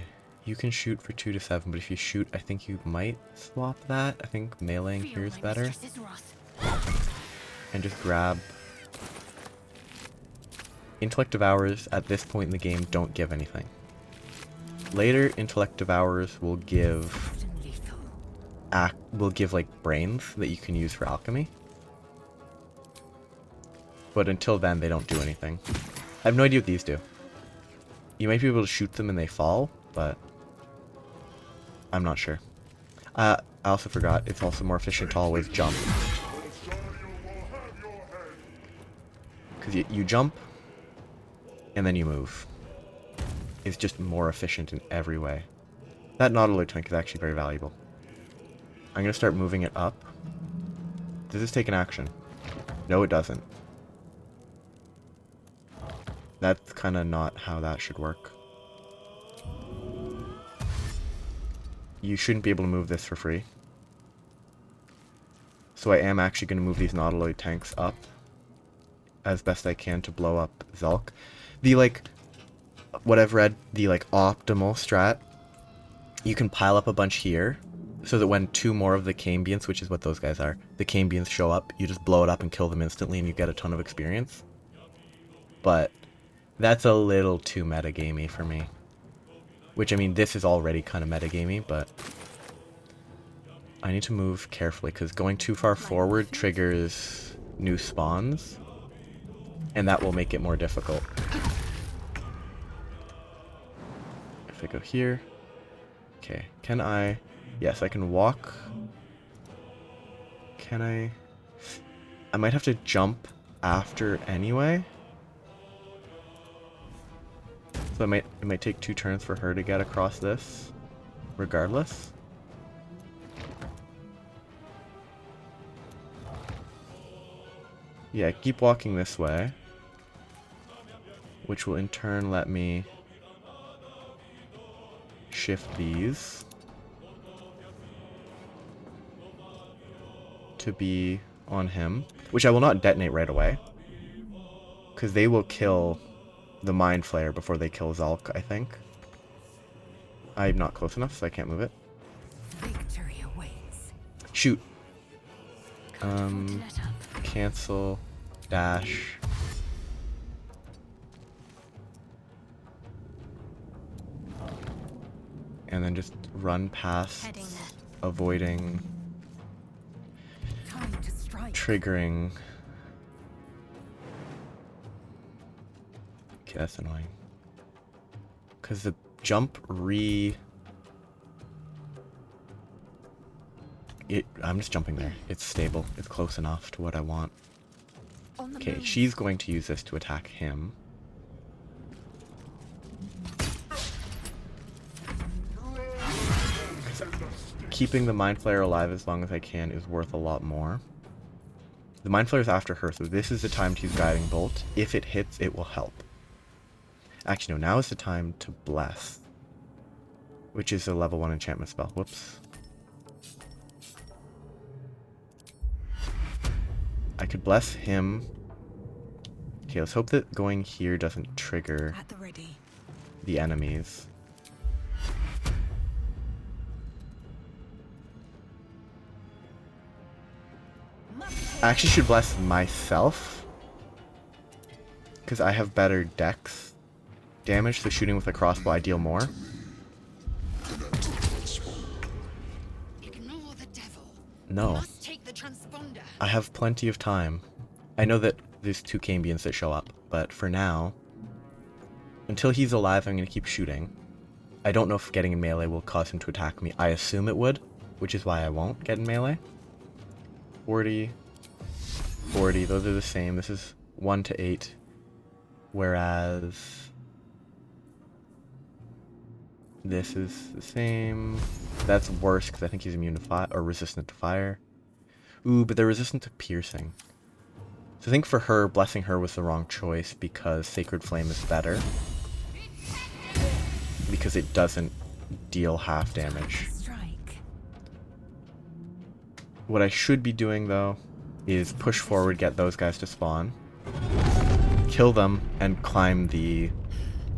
You can shoot for 2 to 7, but if you shoot, I think you might swap that. I think meleeing here is better. And just grab... Intellect Devourers at this point in the game don't give anything. Later, Intellect Devourers will give... will give like brains that you can use for alchemy. But until then, they don't do anything. I have no idea what these do. You might be able to shoot them and they fall, but I'm not sure. I also forgot, it's also more efficient to always jump. Because you jump, and then you move. It's just more efficient in every way. That Nautiloid tank is actually very valuable. I'm going to start moving it up. Does this take an action? No, it doesn't. That's kind of not how that should work. You shouldn't be able to move this for free. So I am actually going to move these Nautiloid tanks up as best I can to blow up Zulk. The, like, what I've read, the, like, optimal strat, you can pile up a bunch here, so that when 2 more of the Cambions, which is what those guys are, the Cambions show up, you just blow it up and kill them instantly and you get a ton of experience. But that's a little too metagamey for me. Which, I mean, this is already kind of metagamey, but I need to move carefully, because going too far forward triggers new spawns, and that will make it more difficult. If I go here... Okay, can I... Yes, I can walk. Can I... I might have to jump after anyway. So it might take 2 turns for her to get across this, regardless. Yeah, keep walking this way, which will in turn let me shift these to be on him, which I will not detonate right away, because they will kill the Mind Flayer before they kill Zulk, I think. I'm not close enough, so I can't move it.
Victory awaits.
Shoot. Cancel. Dash. And then just run past, avoiding,
Time to strike.
triggering. Okay, that's annoying. Because the jump I'm just jumping there. It's stable. It's close enough to what I want. Okay, she's going to use this to attack him. Keeping the Mind Flayer alive as long as I can is worth a lot more. The Mind Flayer's after her, so this is the time to use Guiding Bolt. If it hits, it will help. Actually, no, now is the time to Bless, which is a level 1 enchantment spell. Whoops. I could Bless him. Okay, let's hope that going here doesn't trigger
At the ready.
the enemies. I actually should Bless myself, because I have better dex damage, so shooting with a crossbow I deal more.
Ignore the devil.
No.
Must take the transponder.
I have plenty of time. I know that there's 2 Cambions that show up, but for now, until he's alive, I'm going to keep shooting. I don't know if getting in melee will cause him to attack me. I assume it would, which is why I won't get in melee. 40, 40, those are the same. This is 1 to 8, whereas this is the same. That's worse because I think he's immune to fire or resistant to fire. Ooh, but they're resistant to piercing. So I think for her, blessing her was the wrong choice because Sacred Flame is better. Because it doesn't deal half damage.
Strike.
What I should be doing though is push forward, get those guys to spawn, kill them, and climb the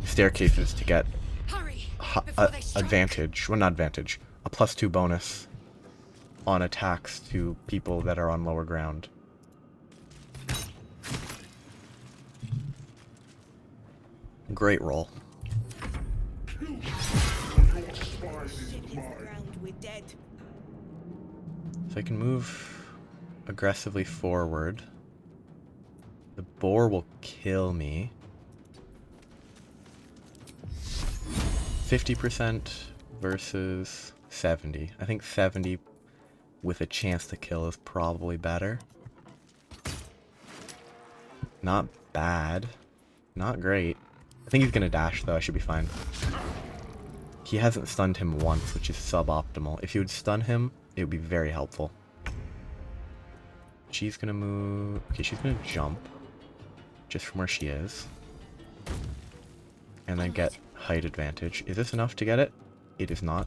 staircases to get
Hurry. Before they strike.
advantage. Well, not advantage. A +2 bonus on attacks to people that are on lower ground. Great roll. So I can move aggressively forward. The boar will kill me. 50% versus 70. I think 70 with a chance to kill is probably better. Not bad. Not great. I think he's gonna dash though, I should be fine. He hasn't stunned him once, which is suboptimal. If he would stun him, it would be very helpful. She's gonna move... Okay, she's gonna jump. Just from where she is. And then get height advantage. Is this enough to get it? It is not.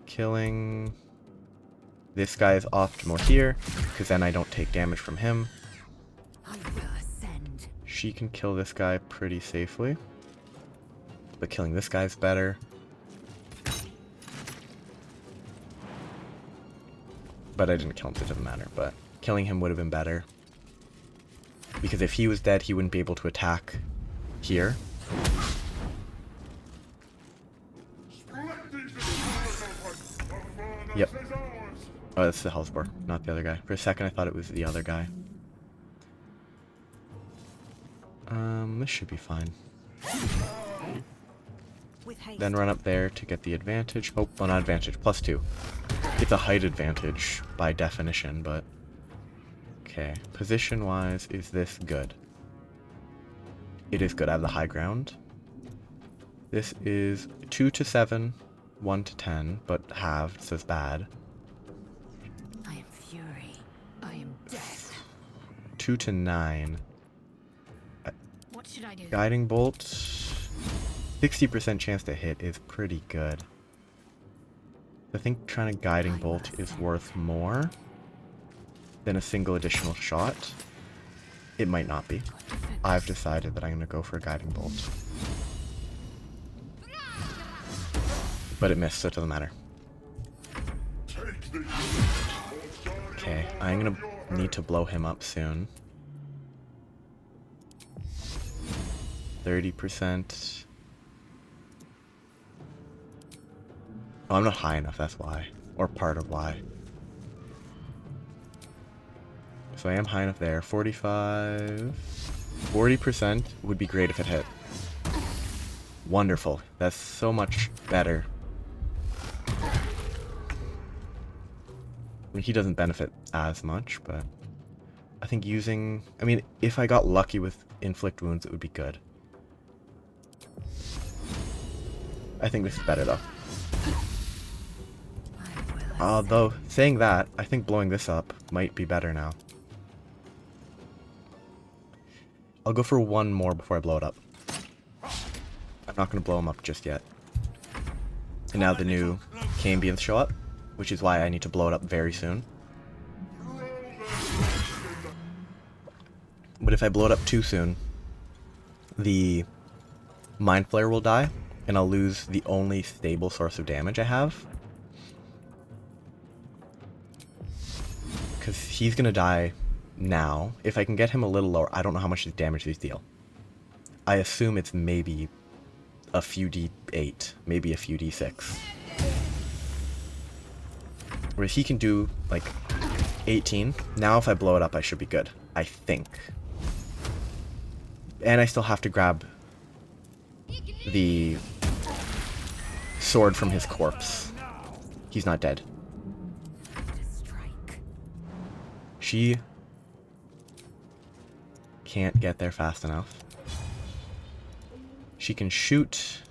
Killing... This guy is optimal here, because then I don't take damage from him.
I will ascend.
She can kill this guy pretty safely. But killing this guy's better. But I didn't kill him, so it doesn't matter. But killing him would have been better. Because if he was dead, he wouldn't be able to attack here. Yep. Oh, that's the Hellsbore, not the other guy. For a second, I thought it was the other guy. This should be fine. Then run up there to get the advantage. Oh, well, not advantage, +2. It's a height advantage by definition, but... Okay, position-wise, is this good? It is good. I have the high ground. This is 2 to 7, 1 to 10, but halved, so it's bad.
I am fury. I am death.
2 to 9.
What should I do?
Guiding bolt, 60% chance to hit is pretty good. I think trying to guiding bolt is worth more than a single additional shot. It might not be. I've decided that I'm going to go for a guiding bolt. But it missed, so it doesn't matter. Okay, I'm going to need to blow him up soon. 30%. Oh, I'm not high enough, that's why. Or part of why. So I am high enough there. 45... 40% would be great if it hit. Wonderful. That's so much better. I mean, he doesn't benefit as much, but... I think using... I mean, if I got lucky with inflict wounds, it would be good. I think this is better, though. Although, saying that, I think blowing this up might be better now. I'll go for one more before I blow it up. I'm not going to blow him up just yet. And now the new Cambions show up, which is why I need to blow it up very soon. But if I blow it up too soon, the Mind Flare will die, and I'll lose the only stable source of damage I have. Because he's going to die now. If I can get him a little lower, I don't know how much damage these deal. I assume it's maybe a few D8, maybe a few D6. Whereas he can do, like, 18. Now if I blow it up, I should be good. I think. And I still have to grab the sword from his corpse. He's not dead. She can't get there fast enough. She can shoot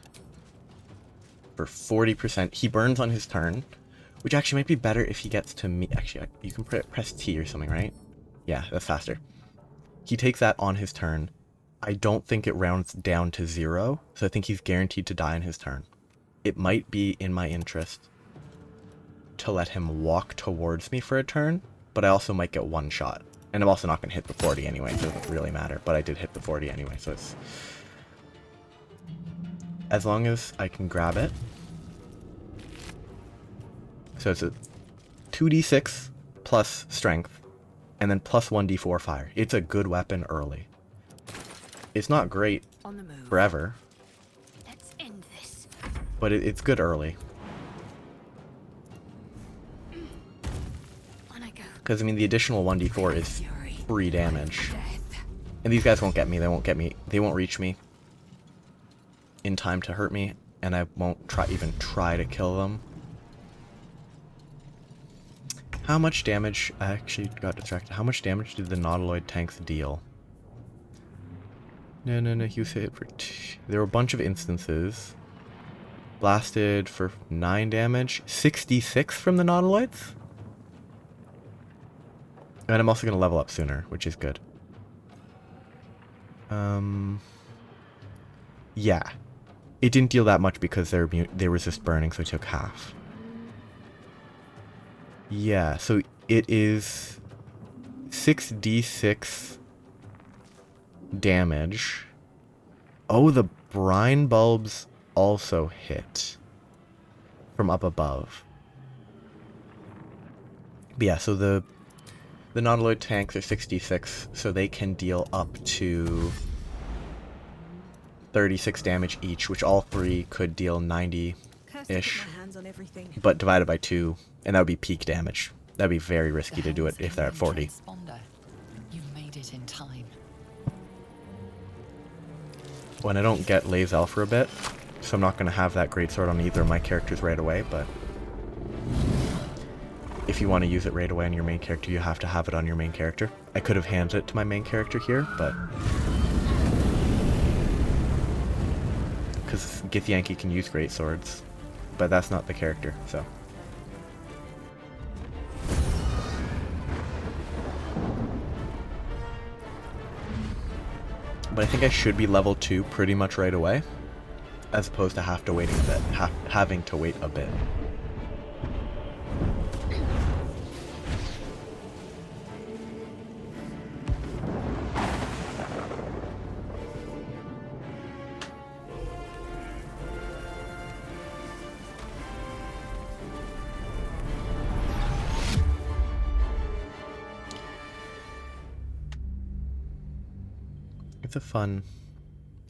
for 40%. He burns on his turn, which actually might be better if he gets to me. Actually, you can press T or something, right? Yeah, that's faster. He takes that on his turn. I don't think it rounds down to 0, so I think he's guaranteed to die on his turn. It might be in my interest to let him walk towards me for a turn, but I also might get one shot. And I'm also not going to hit the 40 anyway, so it doesn't really matter. But I did hit the 40 anyway, so it's... As long as I can grab it. So it's a 2d6 plus strength, and then plus 1d4 fire. It's a good weapon early. It's not great
On the move.
Let's
forever,
end this.
but it's good early.
On I go.
Because, I mean, the additional 1d4 is
Fury.
free damage.
Death.
And these guys won't get me. They won't get me. They won't reach me in time to hurt me, and I won't even try to kill them. How much damage... I actually got distracted. How much damage did the Nautiloid tanks deal? No, he was hit for there were a bunch of instances. Blasted for 9 damage. 66 from the Nautiloids? And I'm also going to level up sooner, which is good. Yeah. It didn't deal that much because they resist burning, so it took half. Yeah, so it is 6d6 damage. Oh, the brine bulbs also hit from up above. But yeah, so the Nautiloid tanks are 66, so they can deal up to 36 damage each, which all three could deal 90-ish, but divided by 2, and that would be peak damage. That'd be very risky to do it if they're at 40.
You made it in time.
When I don't get Lae'zel for a bit, so I'm not going to have that greatsword on either of my characters right away, but if you want to use it right away on your main character, you have to have it on your main character. I could have handed it to my main character here, but because Githyanki can use greatswords, but that's not the character, so. But I think I should be level 2 pretty much right away, as opposed to having to wait a bit.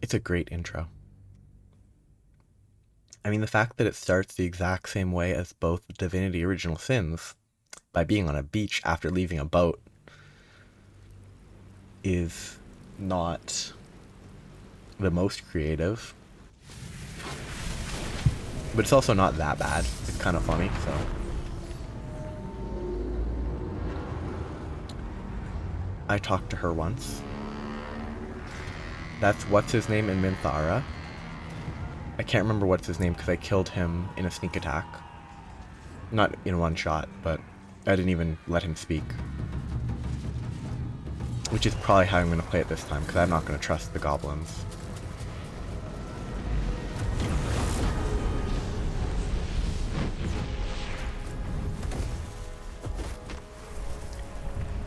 It's a great intro. I mean, the fact that it starts the exact same way as both Divinity Original Sins, by being on a beach after leaving a boat, is not the most creative. But it's also not that bad. It's kind of funny, so. I talked to her once. That's what's his name in Minthara. I can't remember what's his name because I killed him in a sneak attack. Not in one shot, but I didn't even let him speak. Which is probably how I'm going to play it this time, because I'm not going to trust the goblins.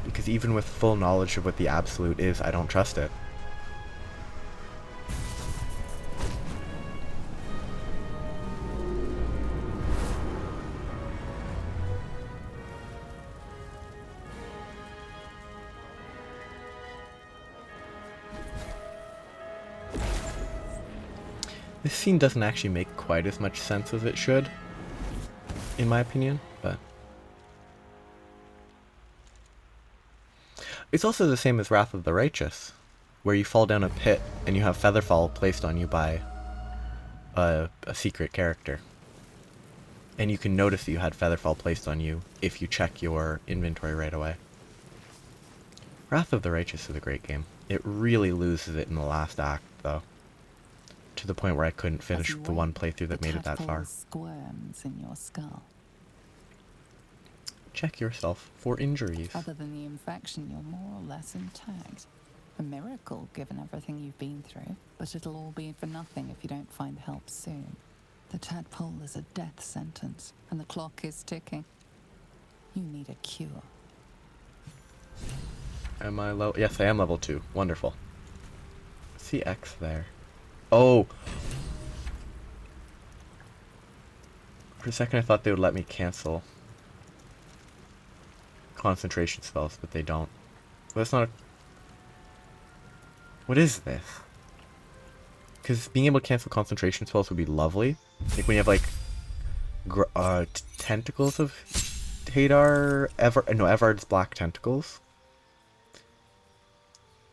Because even with full knowledge of what the Absolute is, I don't trust it. This scene doesn't actually make quite as much sense as it should, in my opinion, but it's also the same as Wrath of the Righteous, where you fall down a pit and you have Featherfall placed on you by a secret character. And you can notice that you had Featherfall placed on you if you check your inventory right away. Wrath of the Righteous is a great game. It really loses it in the last act, though. To the point where I couldn't finish the one playthrough that made it that far.
Squirms in your skull.
Check yourself for injuries.
Other than the infection, you're more or less intact. A miracle, given everything you've been through. But it'll all be for nothing if you don't find help soon. The tadpole is a death sentence, and the clock is ticking. You need a cure.
Am I level? Yes, I am level 2. Wonderful. See X there. Oh! For a second I thought they would let me cancel concentration spells, but they don't. Well, that's not a... What is this? Because being able to cancel concentration spells would be lovely. Like when you have like tentacles of Hadar, Evard's black tentacles.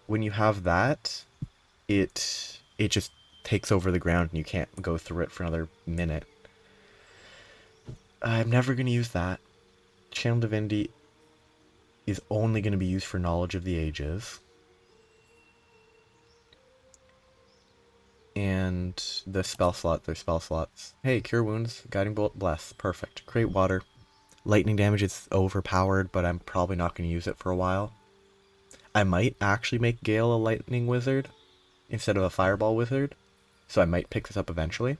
When you have that, it just takes over the ground and you can't go through it for another minute. I'm never going to use that. Channel Divinity is only going to be used for Knowledge of the Ages. and the spell slot, their spell slots. Hey, Cure Wounds, Guiding Bolt, Bless. Perfect. Create Water. Lightning damage is overpowered, but I'm probably not going to use it for a while. I might actually make Gale a Lightning Wizard instead of a Fireball Wizard, so I might pick this up eventually.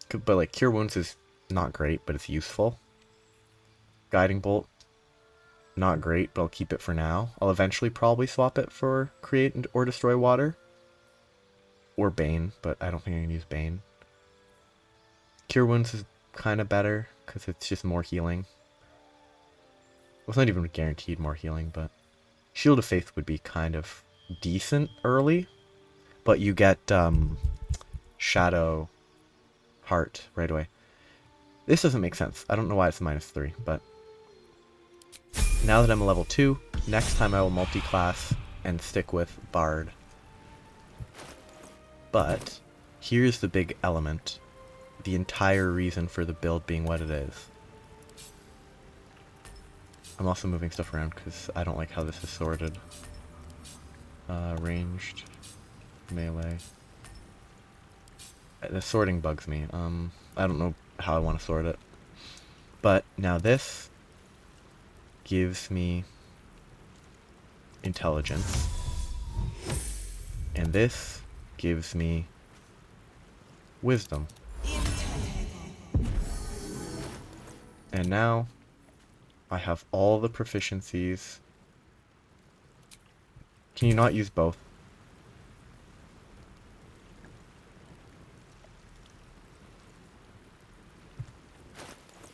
But like, Cure Wounds is not great, but it's useful. Guiding Bolt, not great, but I'll keep it for now. I'll eventually probably swap it for Create or Destroy Water. Or Bane, but I don't think I can use Bane. Cure Wounds is kind of better, because it's just more healing. Well, it's not even guaranteed more healing, but Shield of Faith would be kind of decent early, but you get Shadow Heart right away. This doesn't make sense. I don't know why it's -3, but now that I'm a level 2, next time I will multi-class and stick with Bard. But here's the big element. The entire reason for the build being what it is. I'm also moving stuff around because I don't like how this is sorted. Ranged, melee. The sorting bugs me. I don't know how I want to sort it. But now this gives me intelligence. And this gives me wisdom. And now I have all the proficiencies. Can you not use both?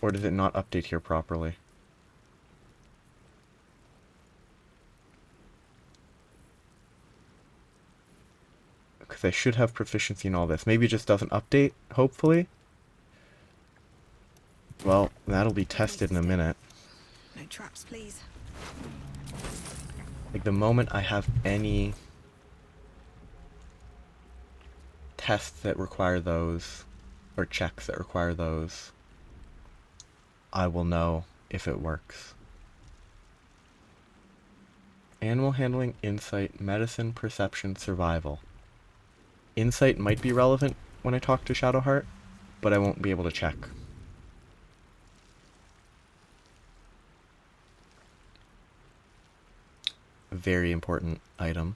Or does it not update here properly? Because I should have proficiency in all this. Maybe it just doesn't update, hopefully. Well, that'll be tested in a minute.
No traps, please.
Like, the moment I have any tests that require those, or checks that require those, I will know if it works. Animal handling, insight, medicine, perception, survival. Insight might be relevant when I talk to Shadowheart, but I won't be able to check. A very important item.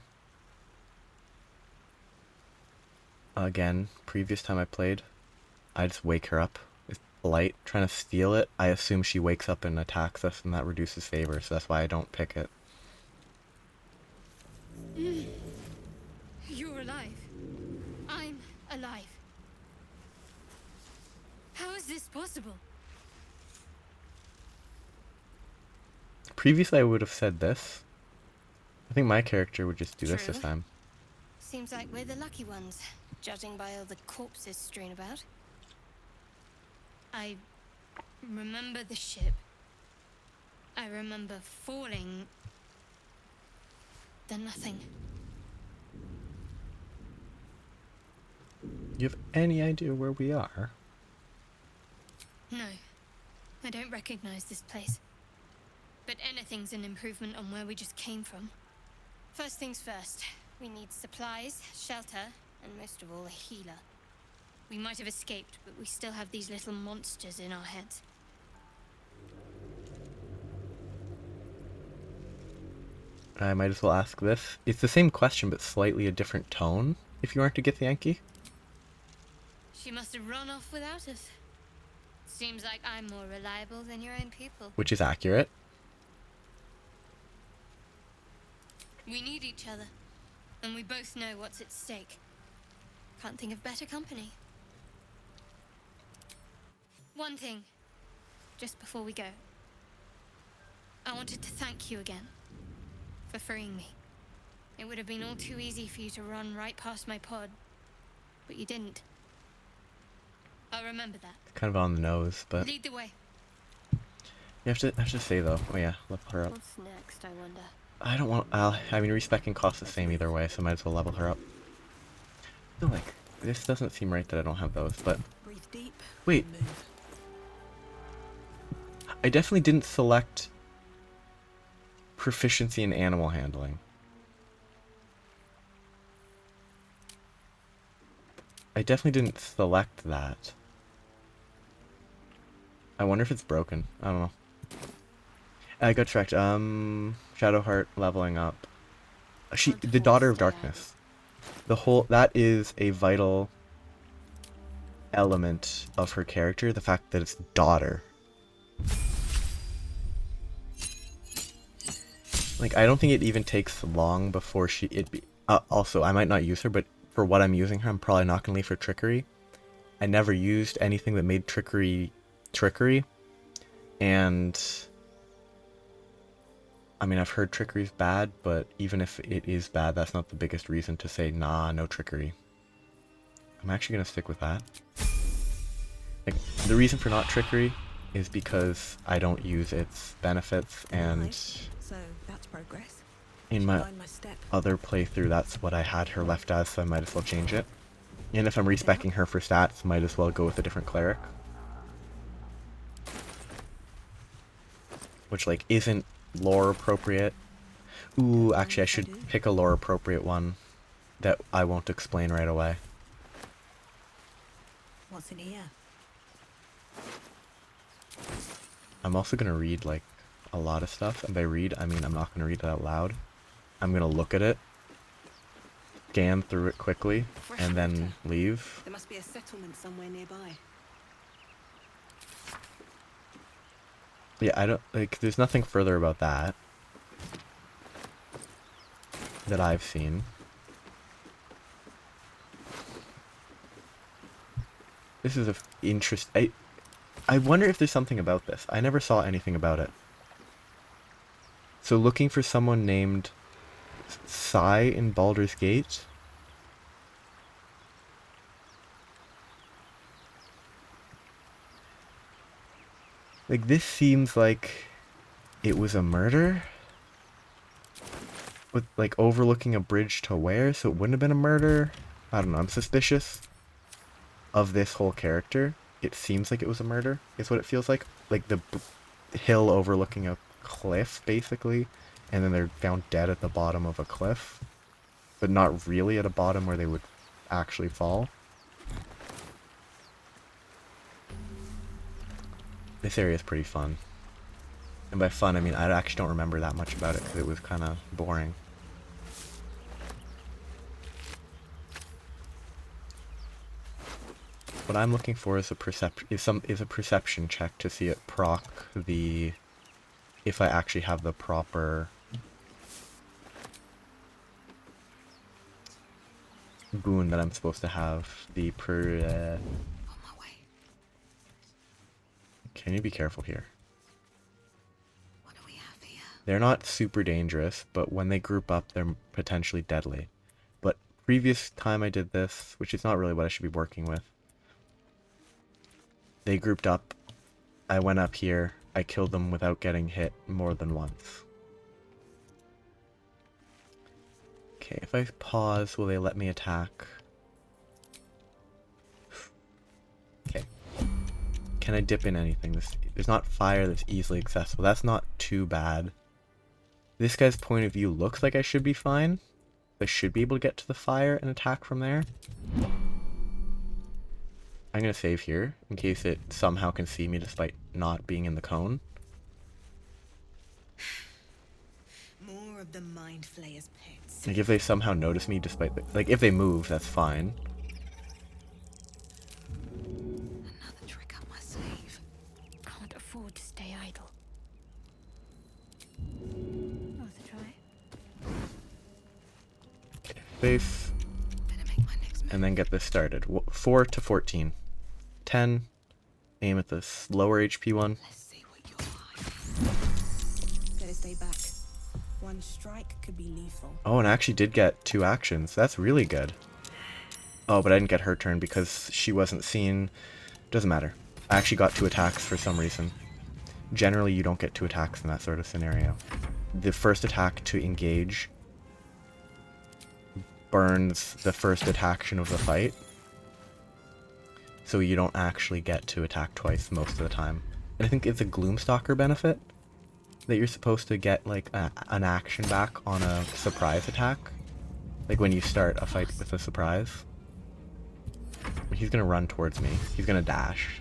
Again, previous time I played, I just wake her up. It's light, trying to steal it. I assume she wakes up and attacks us, and that reduces favor, so that's why I don't pick it.
You're alive. I'm alive. How is this possible?
Previously I would have said this. I think my character would just do this
True.
time.
Seems like we're the lucky ones, judging by all the corpses strewn about. I remember the ship. I remember falling. Then nothing.
You have any idea where we are?
No, I don't recognize this place. But anything's an improvement on where we just came from. First things first, we need supplies, shelter, and most of all, a healer. We might have escaped, but we still have these little monsters in our heads.
I might as well ask this. It's the same question, but slightly a different tone, if you aren't to get the Yankee.
She must have run off without us. Seems like I'm more reliable than your own people.
Which is accurate.
We need each other, and we both know what's at stake. Can't think of better company. One thing, just before we go. I wanted to thank you again for freeing me. It would have been all too easy for you to run right past my pod, but you didn't. I'll remember that.
Kind of on the nose, but
Lead the way.
you have to say though. Oh yeah, level her up.
What's next, I wonder?
I don't want. I mean, respec costs the same either way, so I might as well level her up. I feel like this doesn't seem right that I don't have those, but
Breathe deep.
wait.
Move.
I definitely didn't select proficiency in animal handling. I definitely didn't select that. I wonder if it's broken. I don't know. I got tracked. Shadowheart leveling up. The Daughter of Darkness. That is a vital element of her character. The fact that it's daughter. Like, I don't think it even takes long before also, I might not use her, but for what I'm using her, I'm probably not gonna leave her trickery. I never used anything that made trickery, and I mean, I've heard trickery's bad, but even if it is bad, that's not the biggest reason to say, nah, no trickery. I'm actually gonna stick with that. Like, the reason for not trickery is because I don't use its benefits, and
Nice. So that's progress.
in
Should
my
find my step.
other playthrough, that's what I had her left as, so I might as well change it. And if I'm respecing her for stats, might as well go with a different cleric. Which, like, isn't lore appropriate. Ooh, actually, I should pick a lore appropriate one that I won't explain right away.
What's in here?
I'm also gonna read, like, a lot of stuff, and by read, I mean I'm not gonna read it out loud. I'm gonna look at it, scan through it quickly, and then leave.
There must be a settlement somewhere nearby.
Yeah, I don't, like, there's nothing further about that I've seen. This is I wonder if there's something about this. I never saw anything about it. So looking for someone named Sai in Baldur's Gate? Like, this seems like it was a murder? With, like, overlooking a bridge to where? So it wouldn't have been a murder? I don't know, I'm suspicious of this whole character. It seems like it was a murder, is what it feels like. Like, the hill overlooking a cliff, basically, and then they're found dead at the bottom of a cliff, but not really at a bottom where they would actually fall. This area is pretty fun. And by fun, I mean I actually don't remember that much about it because it was kind of boring. What I'm looking for is a perception check to see it proc if I actually have the proper boon that I'm supposed to have.
On my way.
Can you be careful here?
What do we have here?
They're not super dangerous, but when they group up, they're potentially deadly. But previous time I did this, which is not really what I should be working with, they grouped up, I went up here, I killed them without getting hit more than once. Okay, if I pause, will they let me attack? Okay. Can I dip in anything? There's not fire that's easily accessible. That's not too bad. This guy's point of view looks like I should be fine. I should be able to get to the fire and attack from there. I'm gonna save here, in case it somehow can see me despite not being in the cone.
More of the Mind Flayer's pits.
Like, if they somehow notice me despite like, if they move, that's fine.
Another trick up my sleeve.
Can't afford to stay idle. Worth a try.
Base,
Better make my next move.
and then get this started. 4 to 14. 10, aim at this lower HP one.
Let's see what you're like.
Better stay back. One strike could be lethal.
Oh, and I actually did get 2 actions. That's really good. Oh, but I didn't get her turn because she wasn't seen. Doesn't matter. I actually got 2 attacks for some reason. Generally, you don't get 2 attacks in that sort of scenario. The first attack to engage burns the first action of the fight. So you don't actually get to attack twice most of the time. And I think it's a Gloomstalker benefit that you're supposed to get, like, an action back on a surprise attack. Like when you start a fight with a surprise. He's gonna run towards me. He's gonna dash.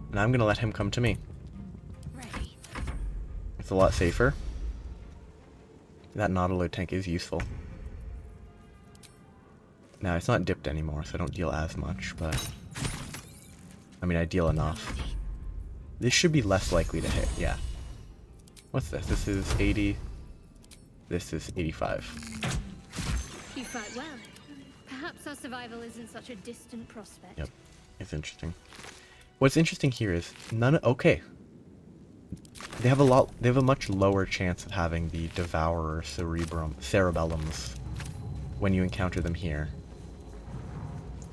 And I'm gonna let him come to me.
Ready.
It's a lot safer. That not-alloyed tank is useful. Now, it's not dipped anymore, so I don't deal as much, but... I mean, I deal enough. This should be less likely to hit, yeah. What's this? This is 80. This is 85.
You fight well. Perhaps our survival isn't such a distant prospect.
Yep, it's interesting. What's interesting here is okay. They have a much lower chance of having the Devourer cerebellums when you encounter them here.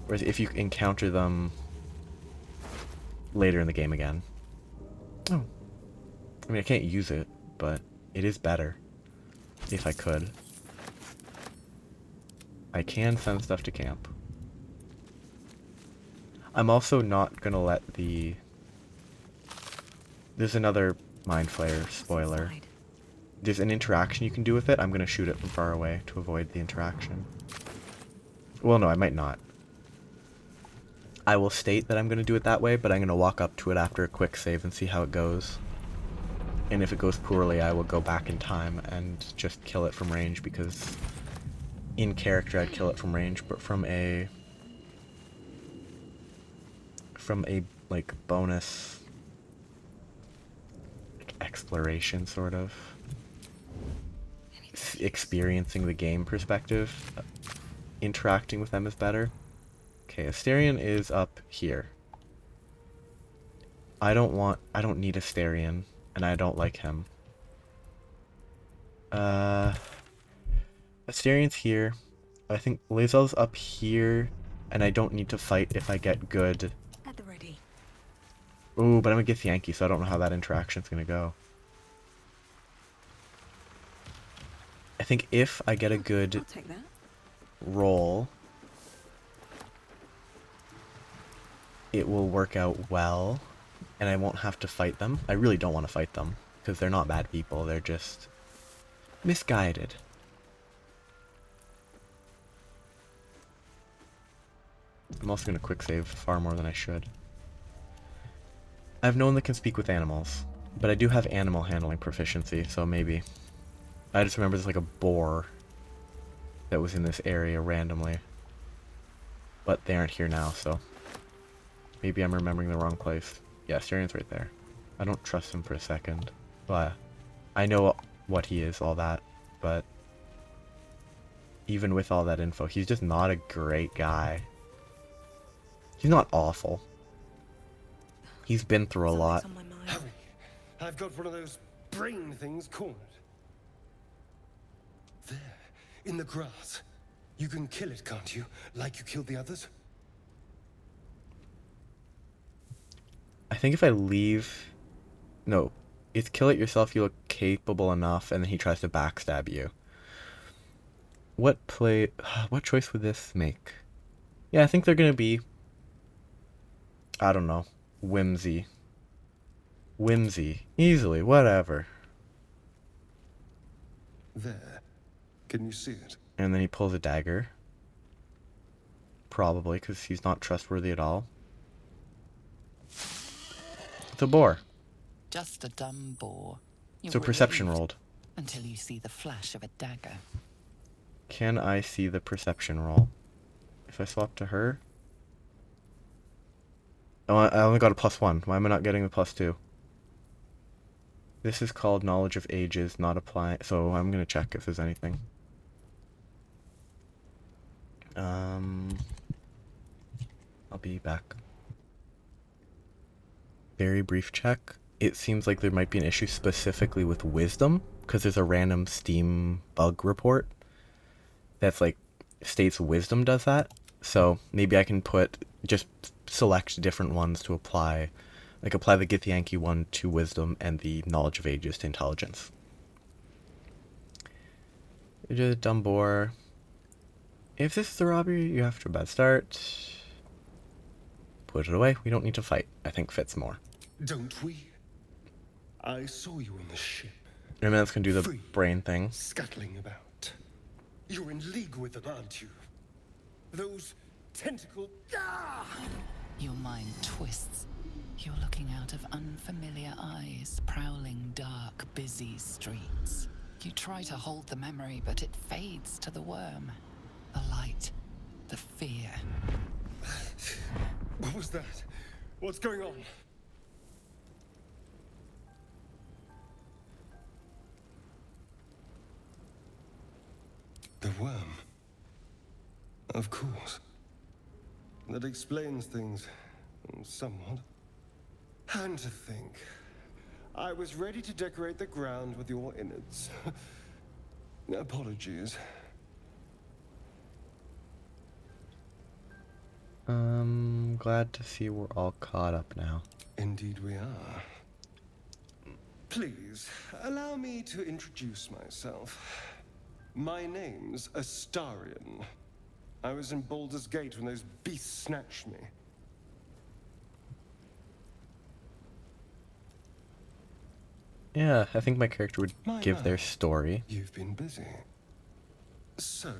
Whereas if you encounter them later in the game again. Oh. I mean, I can't use it, but it is better. If I could. I can send stuff to camp. I'm also not gonna let the... There's another Mind Flayer spoiler. There's an interaction you can do with it. I'm gonna shoot it from far away to avoid the interaction. Well, no, I might not. I will state that I'm gonna do it that way, but I'm gonna walk up to it after a quick save and see how it goes. And if it goes poorly, I will go back in time and just kill it from range, because in character I'd kill it from range, but from a like bonus exploration sort of experiencing the game perspective, interacting with them is better. Okay, Asterion is up here. I don't need Asterion, and I don't like him. Asterian's here. I think Lae'zel's up here, and I don't need to fight if I get good.
At the ready.
Ooh, but I'm a Githyanki, so I don't know how that interaction's gonna go. I think if I get a good
I'll take that.
roll, it will work out well, and I won't have to fight them. I really don't want to fight them, because they're not bad people, they're just misguided. I'm also going to quick save far more than I should. I've known that can speak with animals, but I do have animal handling proficiency, so maybe. I just remember there's like a boar that was in this area randomly. But they aren't here now, so maybe I'm remembering the wrong place. Yeah, Asterian's right there. I don't trust him for a second. But I know what he is, all that, but even with all that info, he's just not a great guy. He's not awful. He's been through a lot.
Something's on my mind.
Hurry! I've got one of those brain things cornered. There, in the grass. You can kill it, can't you? Like you killed the others?
I think if I leave... No. It's kill it yourself, you look capable enough, and then he tries to backstab you. What choice would this make? Yeah, I think they're gonna be... I don't know. Whimsy. Easily, whatever.
There. Can you see it?
And then he pulls a dagger. Probably, because he's not trustworthy at all. It's a boar.
Just a dumb boar. You're
So perception
relieved
rolled.
until you see the flash of a dagger.
Can I see the perception roll? If I swap to her... Oh, I only got a +1. Why am I not getting the +2? This is called Knowledge of Ages, not apply. So I'm going to check if there's anything. I'll be back. Very brief check. It seems like there might be an issue specifically with Wisdom, because there's a random Steam bug report that's like states Wisdom does that. So maybe I can just select different ones to apply. Like apply the Githyanki one to Wisdom and the Knowledge of Ages to Intelligence. Just a dumb boar. If this is the robbery, you have to a bad start. Put it away. We don't need to fight. I think fits more.
Don't we? I saw you on the ship.
And then it's gonna do the
Free.
brain thing.
Scuttling about. You're in league with them, aren't you? Those tentacle... Ah!
Your mind twists. You're looking out of unfamiliar eyes, prowling dark, busy streets. You try to hold the memory, but it fades to the worm. The light. The fear.
What was that? What's going on? The worm. Of course. That explains things somewhat. And to think, I was ready to decorate the ground with your innards. Apologies.
Glad to see we're all caught up now.
Indeed we are. Please, allow me to introduce myself. My name's Astarion. I was in Baldurs Gate when those beasts snatched me.
Yeah, I think my character would give
My.
their story.
You've been busy. So,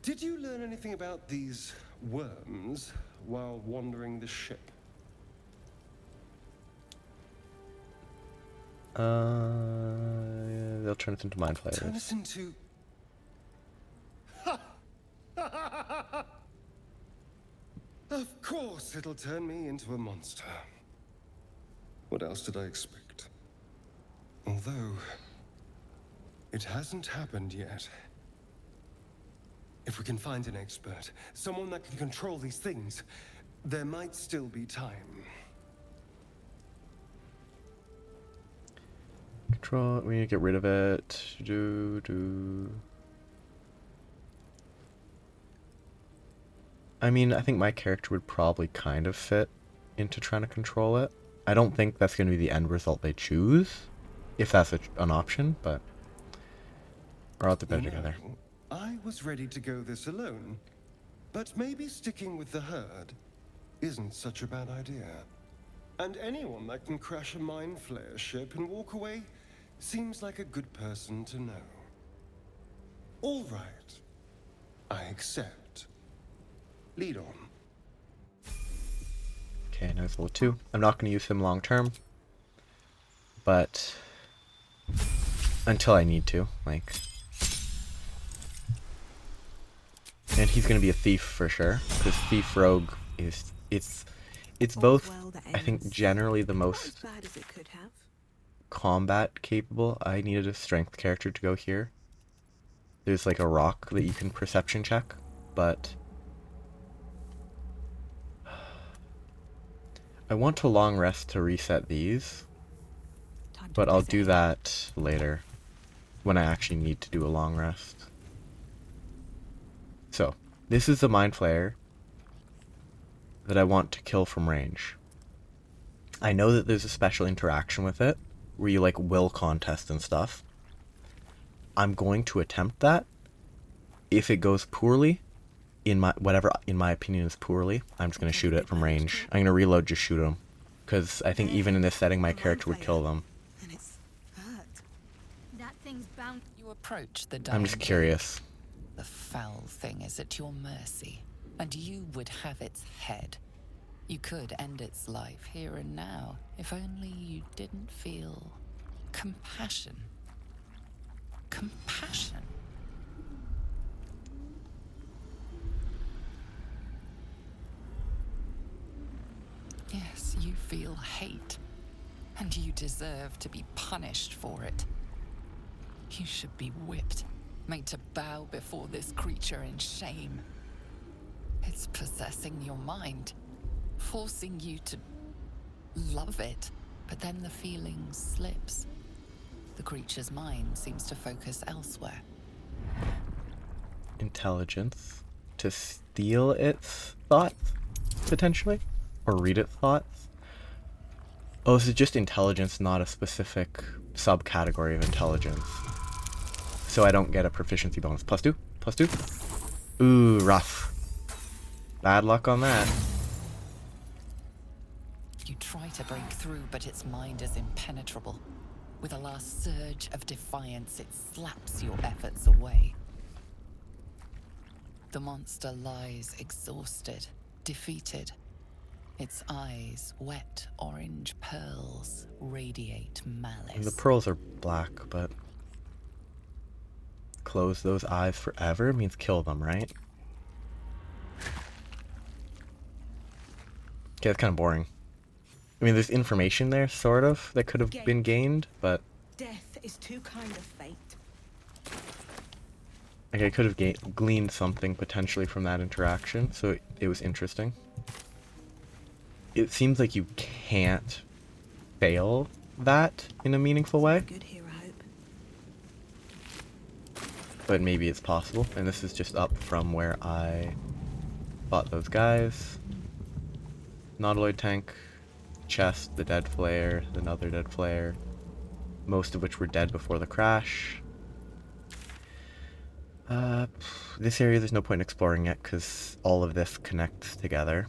did you learn anything about these worms while wandering the ship?
They'll turn us into mind
Turn
flayers.
us into... Of course it'll turn me into a monster. What else did I expect? Although, it hasn't happened yet. If we can find an expert, someone that can control these things, there might still be time.
Control. We need to get rid of it. I mean, I think my character would probably kind of fit into trying to control it. I don't think that's going to be the end result they choose, if that's an option, but we're out the bed together.
I was ready to go this alone, but maybe sticking with the herd isn't such a bad idea. And anyone that can crash a mind flayer ship and walk away seems like a good person to know. All right, I accept. Lead on.
Okay, now it's level 2. I'm not going to use him long term, but until I need to, like. And he's going to be a thief for sure, because thief rogue is it's both. I think generally the most
as bad as it could have.
combat capable. I needed a strength character to go here. There's like a rock that you can perception check, but I want to long rest to reset these, but I'll do that later when I actually need to do a long rest. So, this is the Mind Flayer that I want to kill from range. I know that there's a special interaction with it, where you like will contest and stuff. I'm going to attempt that. If it goes poorly, in my opinion is poorly, I'm just going to shoot it from range. I'm going to reload, just shoot them. Because I think even in this setting, my character would kill them.
And it's hurt.
That thing's bound.
You approach the
I'm just curious.
The foul thing is at your mercy, and you would have its head. You could end its life here and now, if only you didn't feel compassion. Compassion. Yes, you feel hate, and you deserve to be punished for it. You should be whipped, made to bow before this creature in shame. It's possessing your mind, forcing you to love it, but then the feeling slips. The creature's mind seems to focus elsewhere.
Intelligence to steal its thoughts, potentially? Or read its thoughts? Oh, this is just intelligence, not a specific subcategory of intelligence. So I don't get a proficiency bonus. +2? +2? Ooh, rough. Bad luck on that.
You try to break through, but its mind is impenetrable. With a last surge of defiance, it slaps your efforts away. The monster lies exhausted, defeated. Its eyes, wet orange pearls, radiate malice.
The pearls are black, but close those eyes forever means kill them, right? Okay, that's kind of boring. I mean, there's information there, sort of, that could have been gained, but...
Death is too kind of fate.
Like, I could have gleaned something potentially from that interaction, so it was interesting. It seems like you can't fail that in a meaningful way.
Good here, I hope.
But maybe it's possible, and this is just up from where I fought those guys. Nautiloid tank, chest, the dead flare, another dead flare, most of which were dead before the crash. This area there's no point in exploring yet because all of this connects together.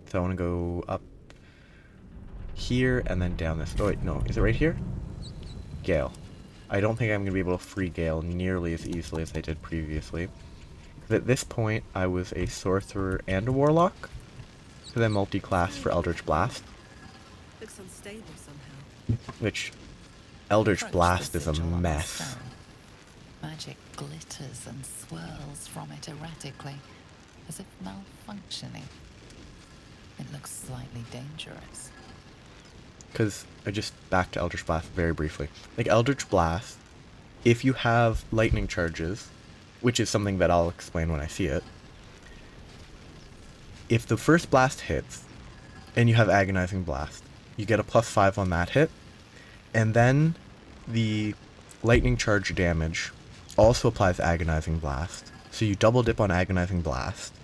So I want to go up here and then down this. Oh wait, no, is it right here? Gale. I don't think I'm going to be able to free Gale nearly as easily as I did previously. At this point, I was a sorcerer and a warlock, so then multi-class for Eldritch Blast,
Looks unstable somehow.
which Eldritch
Approach
Blast
the
is a
sigil on the
mess.
stone. Magic glitters and swirls from it erratically, as if malfunctioning. It looks slightly dangerous.
Because I just back to Eldritch Blast very briefly. Like Eldritch Blast, if you have lightning charges, which is something that I'll explain when I see it, if the first blast hits and you have Agonizing Blast, you get a +5 on that hit, and then the lightning charge damage also applies Agonizing Blast, so you double dip on Agonizing Blast,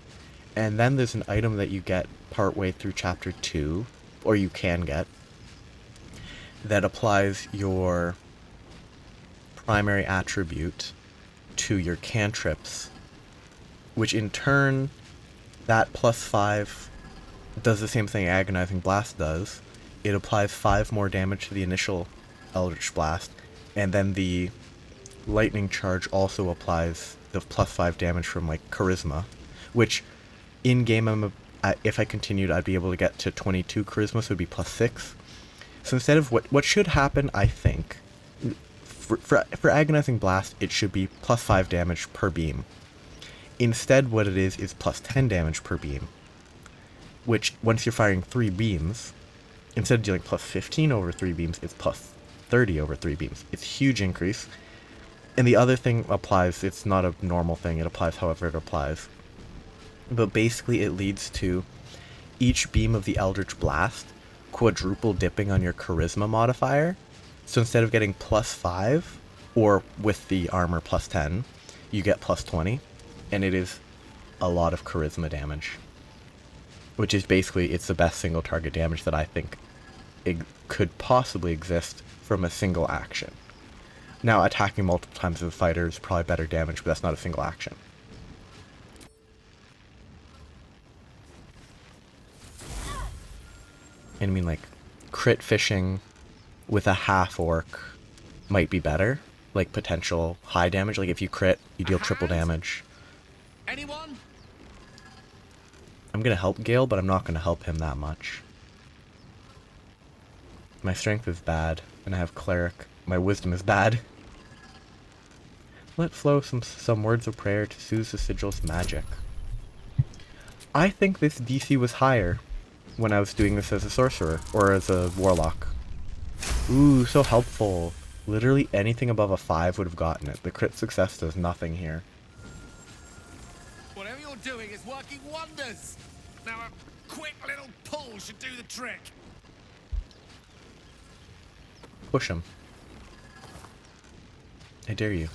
and then there's an item that you get partway through chapter 2, or you can get, that applies your primary attribute to your cantrips, which in turn, that +5 does the same thing Agonizing Blast does. It applies 5 more damage to the initial Eldritch Blast, and then the lightning charge also applies the +5 damage from like Charisma, which in game if I continued I'd be able to get to 22 Charisma, so it'd be +6. So instead of what should happen, I think, for Agonizing Blast, it should be +5 damage per beam. Instead, what it is +10 damage per beam, which once you're firing 3 beams, instead of dealing +15 over 3 beams, it's +30 over 3 beams. It's a huge increase. And the other thing applies, it's not a normal thing, it applies however it applies. But basically it leads to each beam of the Eldritch Blast quadruple dipping on your Charisma modifier. So instead of getting +5, or with the armor +10, you get +20, and it is a lot of Charisma damage. Which is basically, it's the best single target damage that I think it could possibly exist from a single action. Now, attacking multiple times as a fighter is probably better damage, but that's not a single action. And I mean, like, crit fishing with a half-orc might be better. Like, potential high damage. Like, if you crit, you deal triple damage.
Anyone?
I'm gonna help Gale, but I'm not gonna help him that much. My strength is bad, and I have Cleric. My wisdom is bad. Let flow some words of prayer to soothe the sigil's magic. I think this DC was higher when I was doing this as a sorcerer, or as a warlock. Ooh, so helpful. Literally anything above a 5 would have gotten it. The crit success does nothing here.
Whatever you're doing is working wonders. Now a quick little pull should do the trick.
Push him. I dare you.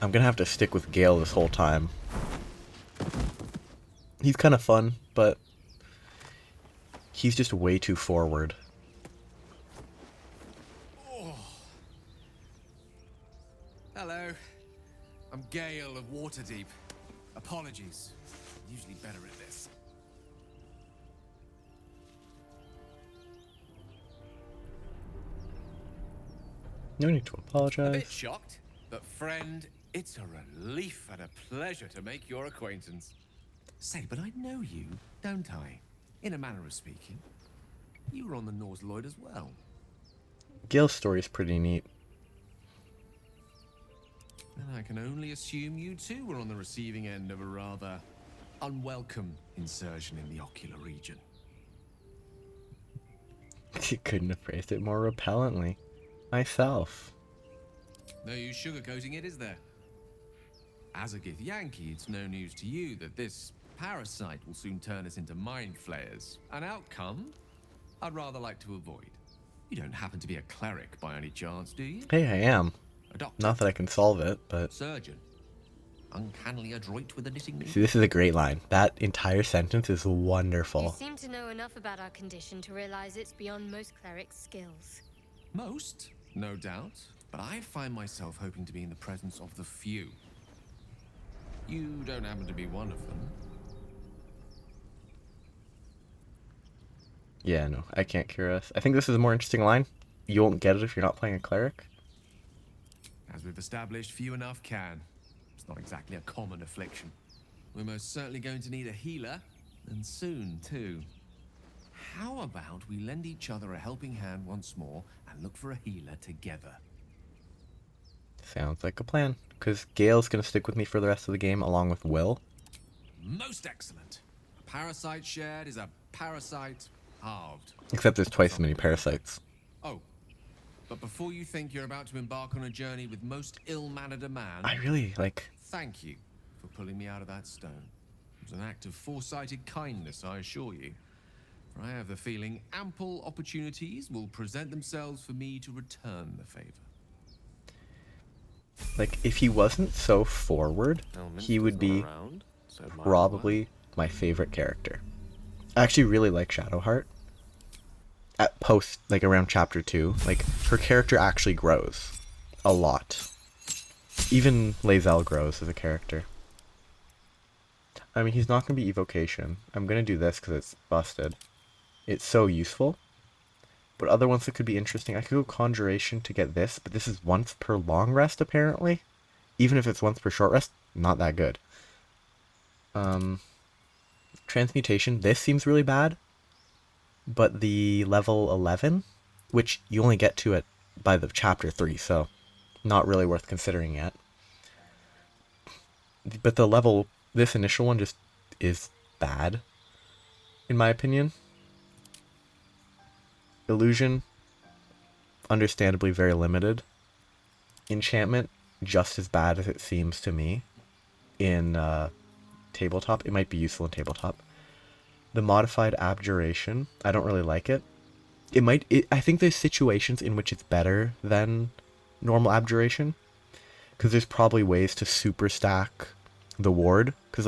I'm gonna have to stick with Gale this whole time. He's kind of fun, but he's just way too forward.
Oh. Hello. I'm Gale of Waterdeep. Apologies. I'm usually better at this.
No need to
A bit
apologize.
shocked, but friend It's a relief and a pleasure to make your acquaintance. Say, but I know you, don't I? In a manner of speaking. You were on the Norse Lloyd as well.
Gale's story's pretty neat.
And I can only assume you too were on the receiving end of a rather unwelcome insertion in the ocular region.
You couldn't have phrased it more repellently. Myself.
No use sugarcoating it, is there? As a Gith Yankee, it's no news to you that this parasite will soon turn us into mind flayers. An outcome I'd rather like to avoid. You don't happen to be a cleric by any chance, do you?
Hey, I am.
A doctor?
Not that I can solve it, but...
Surgeon? Uncannily adroit with the knitting needle?
See, this is a great line. That entire sentence is
You
wonderful.
seem to know enough about our condition to realize it's beyond most clerics' skills.
Most, no doubt. But I find myself hoping to be in the presence of the few. You don't happen to be one of them.
Yeah, no, I can't cure us. I think this is a more interesting line. You won't get it if you're not playing a cleric.
As we've established, few enough can. It's not exactly a common affliction. We're most certainly going to need a healer, and soon, too. How about we lend each other a helping hand once more and look for a healer together?
Sounds like a plan. Because Gale's going to stick with me for the rest of the game, along with Will.
Most excellent. A parasite shared is a parasite halved.
Except there's twice as many parasites.
Oh, but before you think you're about to embark on a journey with most ill-mannered a man...
I really,
Thank you for pulling me out of that stone. It was an act of foresighted kindness, I assure you. For I have the feeling ample opportunities will present themselves for me to return the favor.
if he wasn't so forward, he would be probably my favorite character. I actually really like Shadowheart. At post, around chapter 2, her character actually grows a lot. Even Lae'zel grows as a character. I mean, he's not going to be evocation. I'm going to do this because it's busted. It's so useful. But other ones that could be interesting, I could go Conjuration to get this, but this is once per long rest, apparently. Even if it's once per short rest, not that good. Transmutation, this seems really bad. But the level 11, which you only get to it by the chapter 3, so not really worth considering yet. But this initial one just is bad, in my opinion. Illusion, understandably very limited. Enchantment, just as bad as it seems to me in tabletop. It might be useful in tabletop. The modified abjuration, I don't really like it. I think there's situations in which it's better than normal abjuration, because there's probably ways to super stack the ward. Because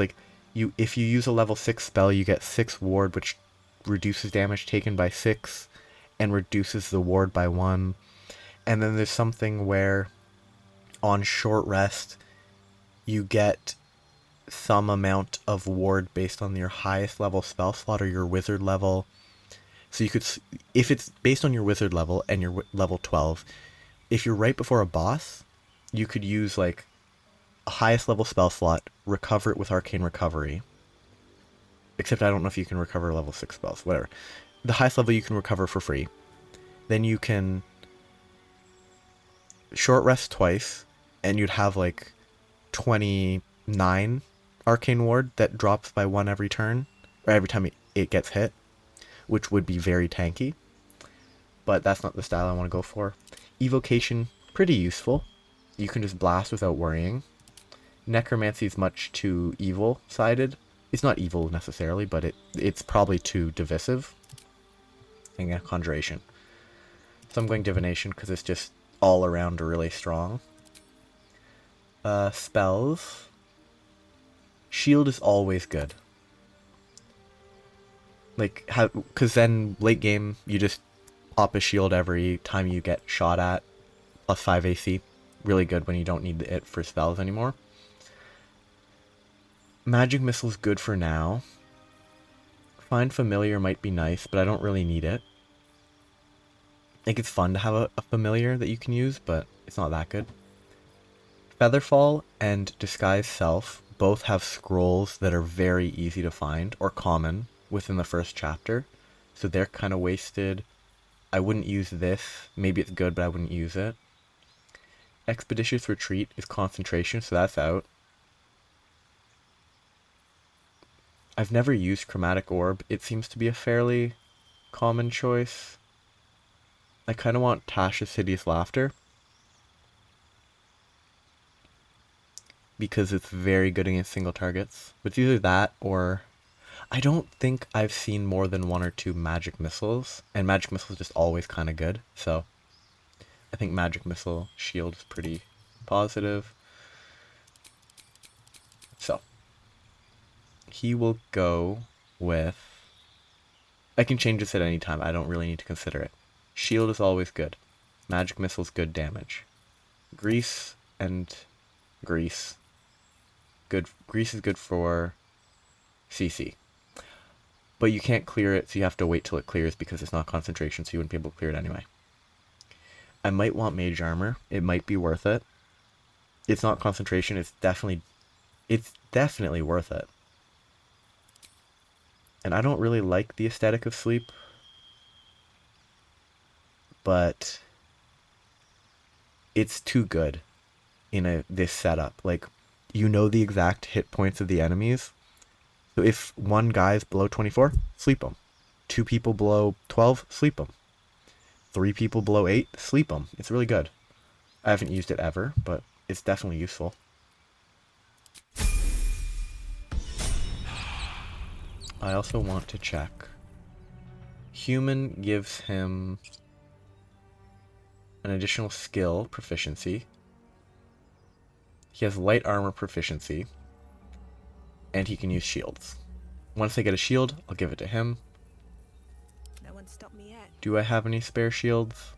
if you use a level 6 spell, you get 6 ward, which reduces damage taken by 6 and reduces the ward by 1. And then there's something where on short rest you get some amount of ward based on your highest level spell slot or your wizard level. So you could, if it's based on your wizard level and you're level 12, if you're right before a boss, you could use a highest level spell slot, recover it with arcane recovery. Except I don't know if you can recover level 6 spells, whatever. The highest level you can recover for free. Then you can short rest twice, and you'd have 29 arcane ward that drops by 1 every turn, or every time it gets hit, which would be very tanky. But that's not the style I want to go for. Evocation, pretty useful. You can just blast without worrying. Necromancy is much too evil-sided. It's not evil necessarily, but it's probably too divisive. And yeah, Conjuration. So I'm going Divination because it's just all around really strong. Spells. Shield is always good. Because then late game, you just pop a shield every time you get shot at. Plus 5 AC. Really good when you don't need it for spells anymore. Magic Missile's good for now. Find Familiar might be nice, but I don't really need it. I think it's fun to have a familiar that you can use, but it's not that good. Featherfall and Disguise Self both have scrolls that are very easy to find, or common, within the first chapter. So they're kind of wasted. I wouldn't use this. Maybe it's good, but I wouldn't use it. Expeditious Retreat is concentration, so that's out. I've never used Chromatic Orb. It seems to be a fairly common choice. I kind of want Tasha's Hideous Laughter, because it's very good against single targets. But it's either that or... I don't think I've seen more than 1 or 2 Magic Missiles, and Magic Missile is just always kind of good, so I think Magic Missile Shield is pretty positive. So, he will go with... I can change this at any time, I don't really need to consider it. Shield is always good. Magic Missile is good damage. Grease and Grease. Good. Grease is good for CC. But you can't clear it, so you have to wait till it clears because it's not concentration, so you wouldn't be able to clear it anyway. I might want Mage Armor. It might be worth it. It's not concentration, it's definitely worth it. And I don't really like the aesthetic of sleep, but it's too good in this setup. Like, you know the exact hit points of the enemies. So if one guy's below 24, sleep them. 2 people below 12, sleep them. 3 people below 8, sleep them. It's really good. I haven't used it ever, but it's definitely useful. I also want to check. Human gives him an additional skill, proficiency. He has light armor proficiency. And he can use shields. Once I get a shield, I'll give it to him.
No one stopped me yet.
Do I have any spare shields?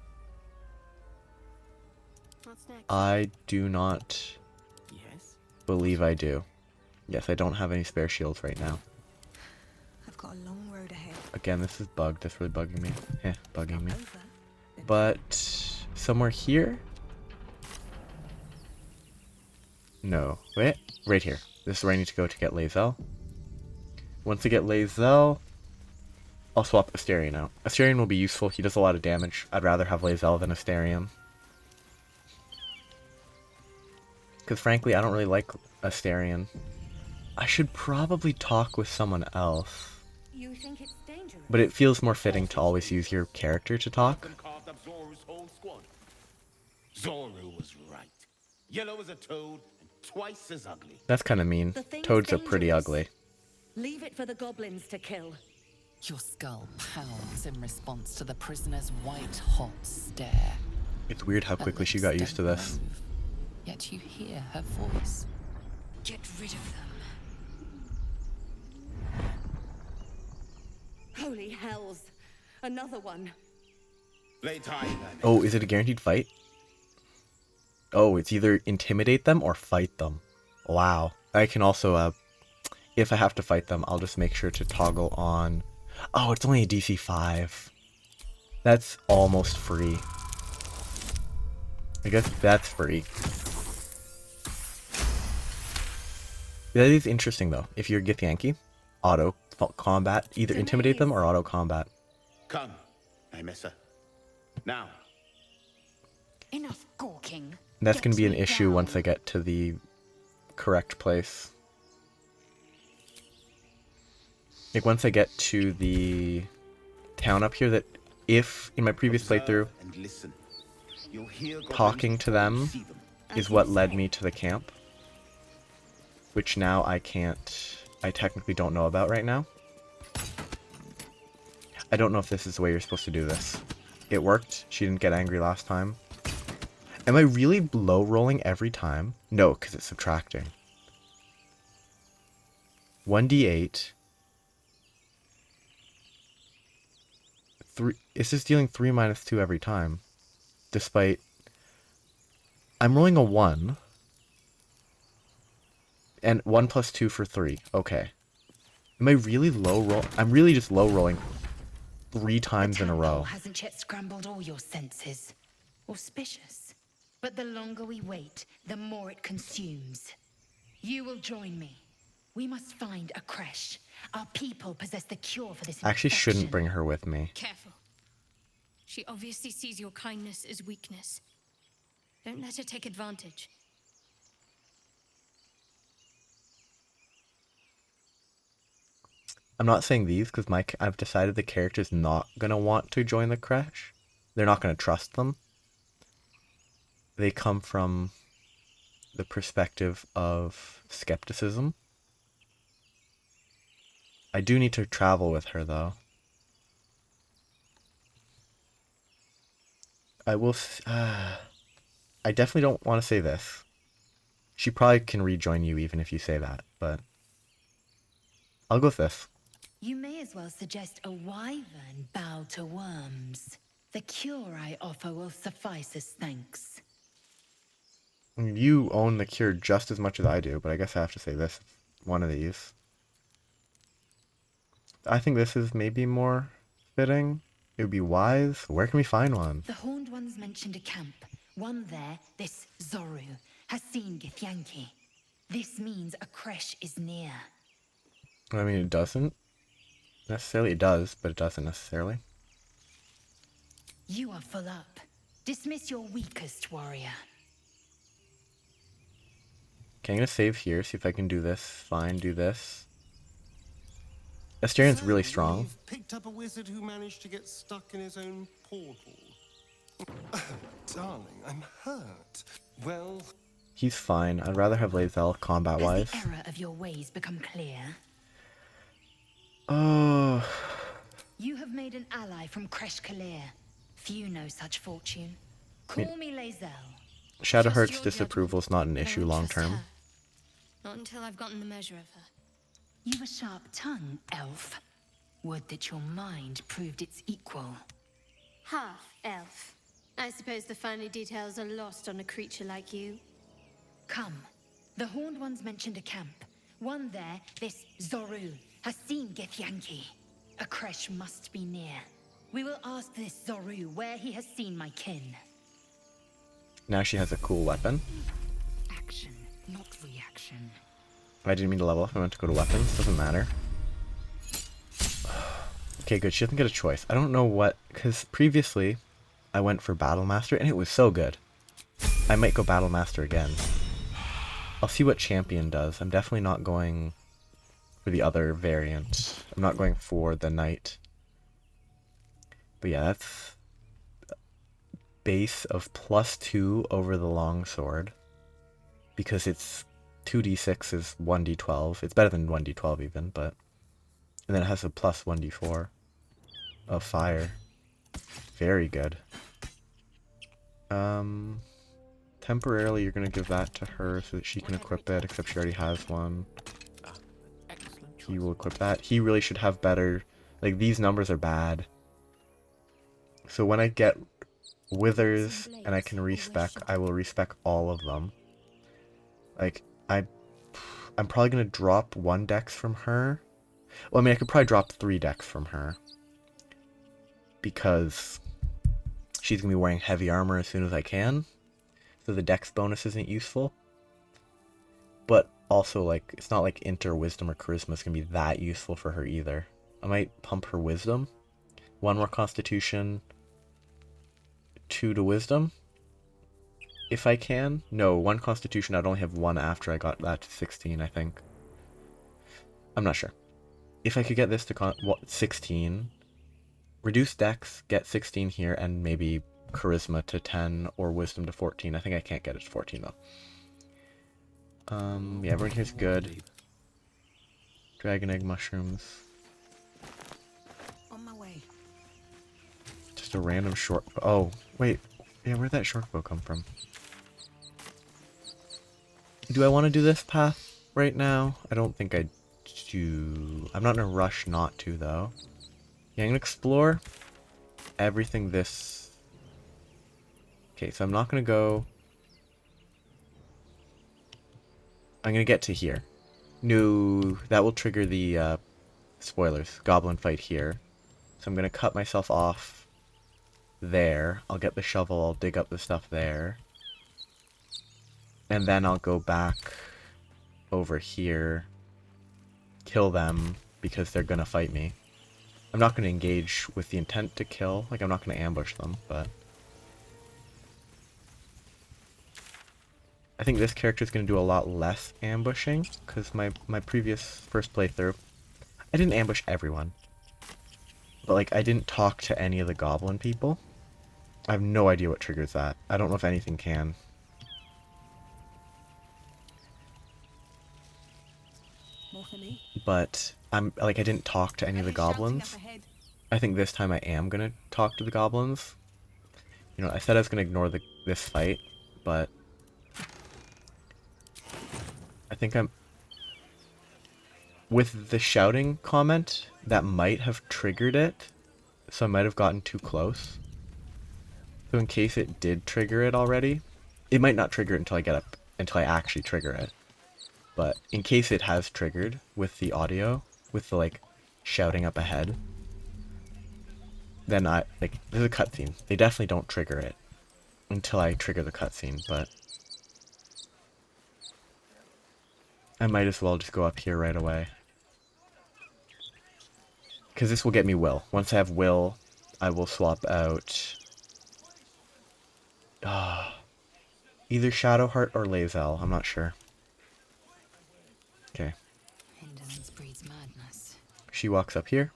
What's next?
I do not believe I do. Yes, I don't have any spare shields right now.
I've got a long road ahead.
Again, this is bugged. That's really bugging me. Bugging me.
Over.
But somewhere here? No. Wait. Right here. This is where I need to go to get Lae'zel. Once I get Lae'zel, I'll swap Astarion out. Astarion will be useful. He does a lot of damage. I'd rather have Lae'zel than Astarion. Because frankly, I don't really like Astarion. I should probably talk with someone else.
You think it's dangerous?
But it feels more fitting to always use your character to talk.
Zoru was right. Yellow as a toad and twice as ugly.
That's kind of mean.
The thing's
Toads are pretty
dangerous.
ugly.
Leave it for the goblins to kill.
Your skull pounds in response to the prisoner's white-hot stare.
It's weird how
Her
quickly she
lips
got used to
don't
this.
move, yet you hear her voice.
Get rid of them.
Holy hells. Another one.
Play time.
Oh, is it a guaranteed fight? Oh, it's either intimidate them or fight them. Wow. I can also, if I have to fight them, I'll just make sure to toggle on... Oh, it's only a DC 5. That's almost free. I guess that's free. That is interesting, though. If you're Githyanki, auto combat, either intimidate them or auto combat.
Come, I miss her. Now.
Enough gawking.
That's going to be an
Get me
issue
down.
once I get to the correct place. Like, once I get to the town up here, that if, in my previous playthrough,
And listen. You'll hear
talking to them
see them.
is what led me to the camp. Which now I technically don't know about right now. I don't know if this is the way you're supposed to do this. It worked. She didn't get angry last time. Am I really low rolling every time? No, because it's subtracting. 1d8. 3. It's just dealing 3 minus 2 every time. Despite... I'm rolling a 1. And 1 plus 2 for 3. Okay. Am I really low roll? I'm really just low rolling 3 times in a row.
Hasn't yet scrambled all your senses. Auspicious. but the longer we wait, the more it consumes. You will join me. We must find a creche. Our people possess the cure for this
I actually shouldn't
infection.
bring her with me.
Careful. She obviously sees your kindness as weakness. Don't let her take advantage.
I'm not saying these because I've decided the character's not going to want to join the creche. They're not going to trust them. They come from the perspective of skepticism. I do need to travel with her, though. I will... I definitely don't want to say this. She probably can rejoin you even if you say that, but... I'll go with this.
You may as well suggest a wyvern bow to worms. The cure I offer will suffice as thanks.
You own the cure just as much as I do, but I guess I have to say this. One of these. I think this is maybe more fitting. It would be wise. Where can we find one?
The Horned Ones mentioned a camp. One there, this Zoru, has seen Githyanki. This means a creche is near.
I mean, it doesn't. Necessarily it does, but it doesn't necessarily.
You are full up. Dismiss your weakest warrior.
Okay, I'm gonna save here, see if I can do this. Fine, do this. Asterian's really strong.
We've picked up a wizard who managed to get stuck in his own portal. Darling, I'm hurt. Well...
He's fine. I'd rather have Lae'zel combat-wise.
Has the error of your ways become clear?
Oh...
You have made an ally from Kresh Kalir. Few know such fortune. Call me Lae'zel.
Shadowheart's
your
disapproval is not an issue
I won't
long
trust
term.
her. Not until I've gotten the measure of her.
You've a sharp tongue, elf. Would that your mind proved its equal.
Half elf. I suppose the finer details are lost on a creature like you.
Come. The Horned Ones mentioned a camp. One there, this Zoru, has seen Githyanki. A creche must be near. We will ask this Zoru where he has seen my kin.
Now she has a cool weapon.
Action, not reaction.
I didn't mean to level up. I meant to go to weapons. Doesn't matter. Okay, good. She doesn't get a choice. I don't know what... Because previously, I went for Battle Master, and it was so good. I might go Battle Master again. I'll see what Champion does. I'm definitely not going for the other variant. I'm not going for the Knight. But yeah, that's... base of +2 over the longsword. Because it's 2d6 is 1d12. It's better than 1d12 even, but... And then it has a plus 1d4 of fire. Very good. Temporarily you're gonna give that to her so that she can equip it, except she already has one. He will equip that. He really should have better... Like, these numbers are bad. So when I get withers and I can respec, I will respec all of them. Like, I'm probably gonna drop 1 dex from her. Well, I mean, I could probably drop 3 decks from her. Because she's going to be wearing heavy armor as soon as I can. So the dex bonus isn't useful. But also, like, it's not like Int or Wisdom or Charisma is going to be that useful for her either. I might pump her Wisdom. 1 more Constitution. 2 to Wisdom. If I can. No, 1 Constitution. I'd only have 1 after I got that to 16, I think. I'm not sure. If I could get this to 16, reduce Dex, get 16 here, and maybe Charisma to 10 or Wisdom to 14. I think I can't get it to 14 though. Yeah, everyone here's good. Dragon Egg Mushrooms.
On my way.
Just a random short... Oh, wait. Yeah, where'd that short bow come from? Do I want to do this path right now? I don't think I do. I'm not in a rush not to, though. Yeah, I'm gonna explore everything this... Okay, so I'm not gonna go... I'm gonna get to here. No, that will trigger the, spoilers. Goblin fight here. So I'm gonna cut myself off there. I'll get the shovel, I'll dig up the stuff there. And then I'll go back over here, kill them, because they're gonna fight me. I'm not gonna engage with the intent to kill, like I'm not gonna ambush them, but... I think this character is gonna do a lot less ambushing, because my previous first playthrough, I didn't ambush everyone. But like, I didn't talk to any of the goblin people. I have no idea what triggers that. I don't know if anything can.
More for me.
But I didn't talk to any of the goblins. I think this time I am gonna talk to the goblins. You know, I said I was gonna ignore this fight, but I think I'm... With the shouting comment, that might have triggered it, so I might have gotten too close. So in case it did trigger it already, it might not trigger it until I actually trigger it. But in case it has triggered with the audio, with the like shouting up ahead, then there's a cutscene. They definitely don't trigger it until I trigger the cutscene, but I might as well just go up here right away. Because this will get me will. Once I have will, I will swap out either Shadowheart or Lae'zel. I'm not sure. Okay.
Indolence breeds madness.
She walks up here,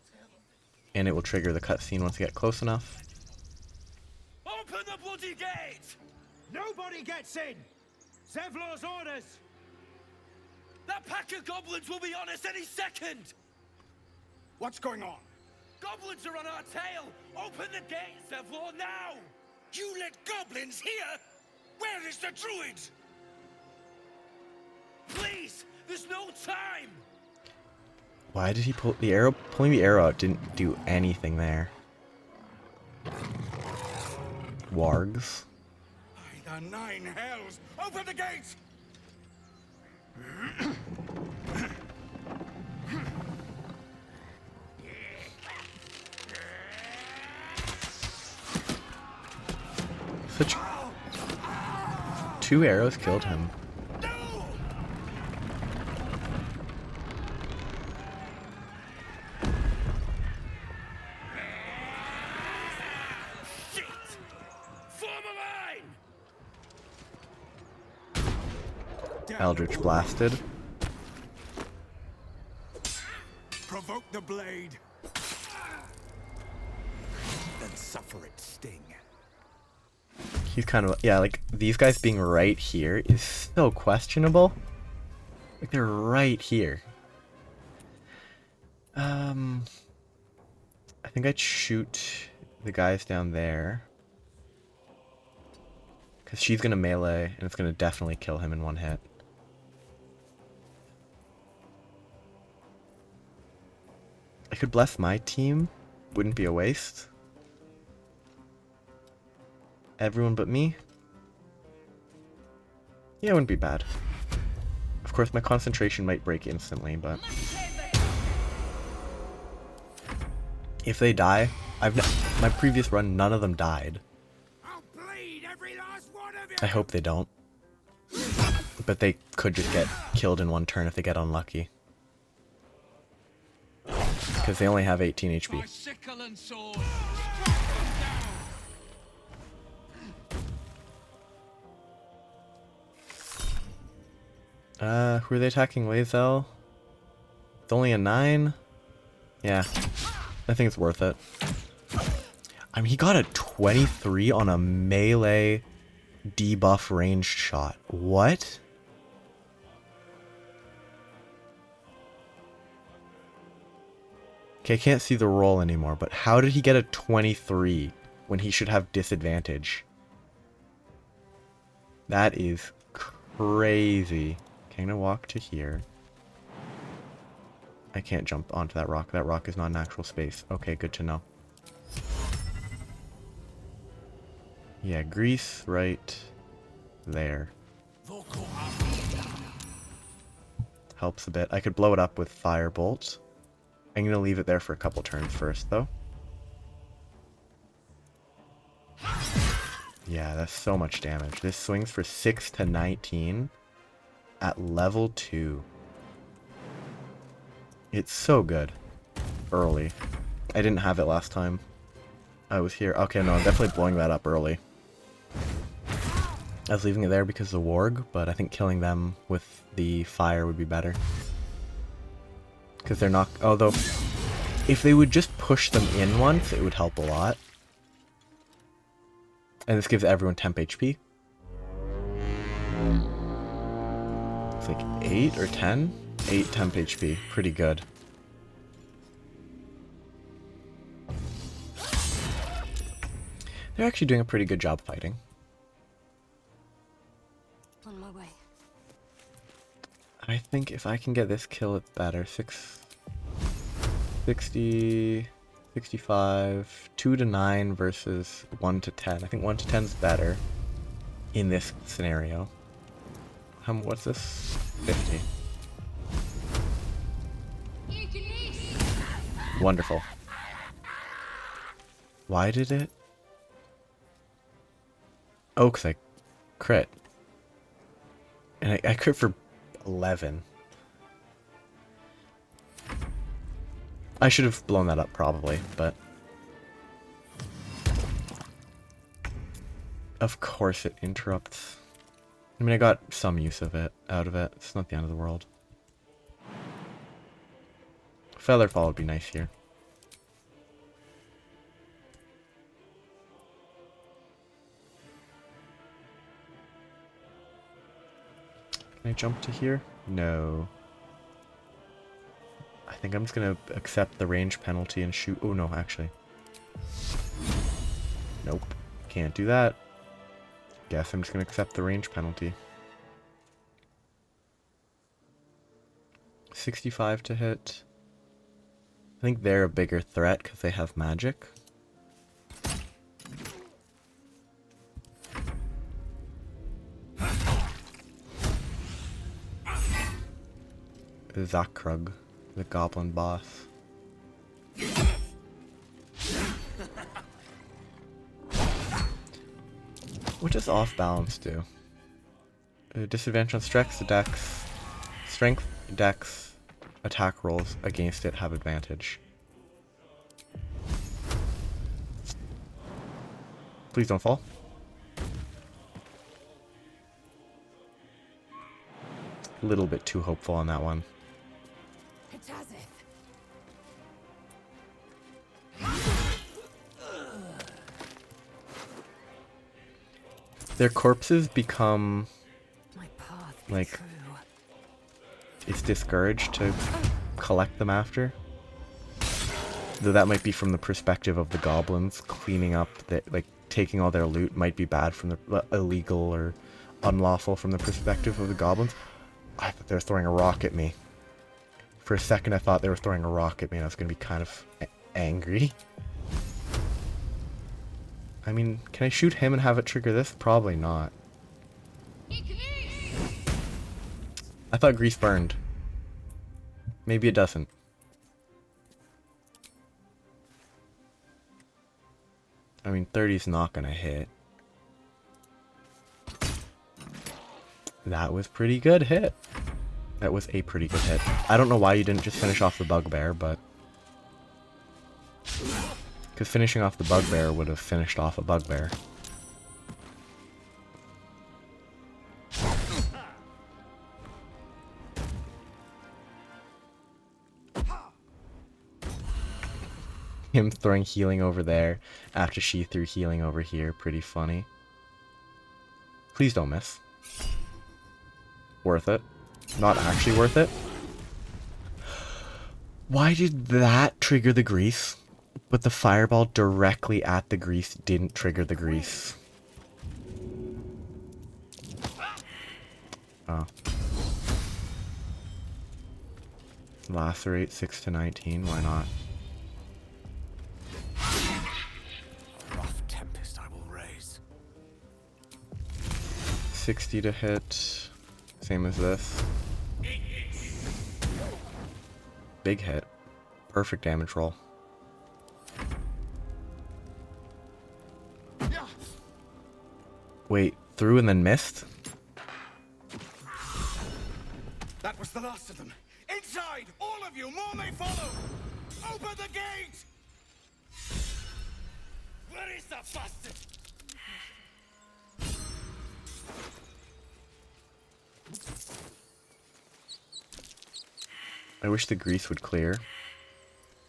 and it will trigger the cutscene once I get close enough.
Open the bloody gate! Nobody gets in! Zevlor's orders! That pack of goblins will be on us any second! What's going on? Goblins are on our tail! Open the gate, Zevlor, now! You let goblins here? Where is the druid? Please! There's no time!
Why did he pull the arrow? Pulling the arrow out didn't do anything there. Wargs.
By the nine hells! Open the gate!
Such... 2 arrows killed him.
Shit! Form a line!
Eldritch blasted.
Provoke the blade. Then suffer its sting.
He's kind of... Yeah, like, these guys being right here is so questionable. Like, they're right here. I think I'd shoot the guys down there. Because she's going to melee, and it's going to definitely kill him in one hit. I could bless my team. Wouldn't be a waste. Everyone but me? Yeah, it wouldn't be bad. Of course, my concentration might break instantly, but... If they die... my previous run, none of them died.
I'll bleed every last one of you.
I hope they don't. But they could just get killed in one turn if they get unlucky. Because they only have 18 HP.
My sickle and sword.
Who are they attacking? Lae'zel? It's only a 9? Yeah. I think it's worth it. I mean, he got a 23 on a melee debuff ranged shot. What? Okay, I can't see the roll anymore, but how did he get a 23 when he should have disadvantage? That is crazy. Okay, I'm gonna walk to here. I can't jump onto that rock. That rock is not an actual space. Okay, good to know. Yeah, grease right there. Helps a bit. I could blow it up with firebolt. I'm gonna leave it there for a couple turns first, though. Yeah, that's so much damage. This swings for 6 to 19 at level 2. It's so good. Early. I didn't have it last time I was here. Okay, no, I'm definitely blowing that up early. I was leaving it there because of the warg, but I think killing them with the fire would be better. Because they're not... Although, if they would just push them in once, it would help a lot. And this gives everyone temp HP. It's like 8 or 10? 8 temp HP. Pretty good. They're actually doing a pretty good job fighting.
On my way.
I think if I can get this kill, it's better. 60, 65, 2 to 9 versus 1 to 10. I think 1 to 10 is better in this scenario. What's this? 50. Wonderful. Why did it? Oh, because I crit. And I crit for 11. I should have blown that up probably, but... Of course it interrupts. I mean, I got some use of it, out of it. It's not the end of the world. Featherfall would be nice here. Can I jump to here? No. I think I'm just gonna accept the range penalty and shoot. Oh no, actually. Nope. Can't do that. Guess I'm just gonna accept the range penalty. 65 to hit. I think they're a bigger threat because they have magic. Zakrug, the goblin boss. What does off balance do? Disadvantage on strength, dex, attack rolls against it have advantage. Please don't fall. A little bit too hopeful on that one. Their corpses become like it's discouraged to collect them after. Though that might be from the perspective of the goblins cleaning up that, like, taking all their loot might be bad from the illegal or unlawful from the perspective of the goblins. I thought they were throwing a rock at me. For a second I thought they were throwing a rock at me and I was going to be kind of angry. I mean, can I shoot him and have it trigger this? Probably not. I thought grease burned. Maybe it doesn't. I mean, 30's not gonna hit. That was pretty good hit. That was a pretty good hit. I don't know why you didn't just finish off the bugbear, but... Because finishing off the bugbear would have finished off a bugbear. Him throwing healing over there after she threw healing over here. Pretty funny. Please don't miss. Worth it. Not actually worth it. Why did that trigger the grease? But the fireball directly at the grease didn't trigger the grease. Oh. Lacerate 6 to 19, why not?
Rough tempest I will raise.
60 to hit. Same as this. Big hit. Perfect damage roll. Wait, through and then missed?
That was the last of them. Inside! All of you! More may follow! Open the gate! Where is that bastard?
I wish the grease would clear.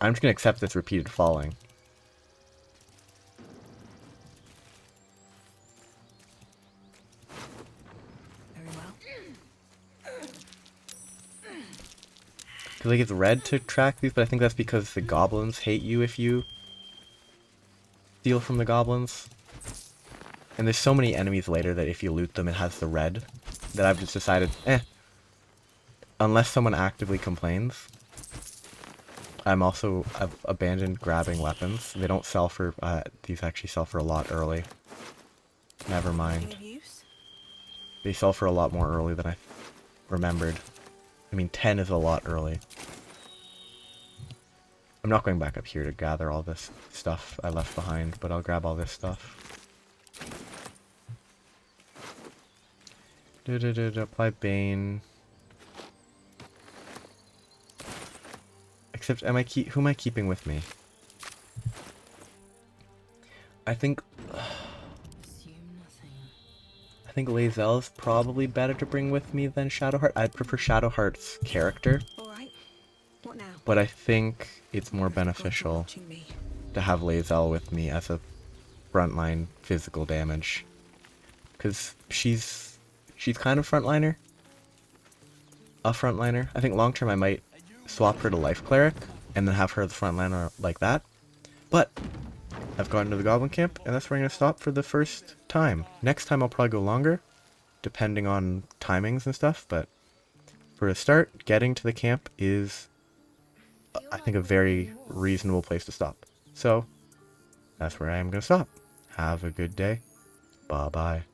I'm just gonna accept this repeated falling.
Very well.
Because like it's red to track these, but I think that's because the goblins hate you if you steal from the goblins. And there's so many enemies later that if you loot them, it has the red. That I've just decided, unless someone actively complains. I've abandoned grabbing weapons. They don't sell for, these actually sell for a lot early. Never mind.
Anything of use?
They sell for a lot more early than I remembered. I mean, 10 is a lot early. I'm not going back up here to gather all this stuff I left behind, but I'll grab all this stuff. Apply Bane. Except, who am I keeping with me? I think Lae'zel is probably better to bring with me than Shadowheart. I'd prefer Shadowheart's character.
Alright. What now?
But I think it's more beneficial to have Lae'zel with me as a frontline physical damage. Because she's kind of frontliner. A frontliner. I think long term I might swap her to Life Cleric and then have her the frontliner like that. But I've gotten to the Goblin Camp and that's where I'm going to stop for the first time. Next time I'll probably go longer, depending on timings and stuff, but for a start, getting to the camp is, I think, a very reasonable place to stop. So, that's where I am going to stop. Have a good day. Bye-bye.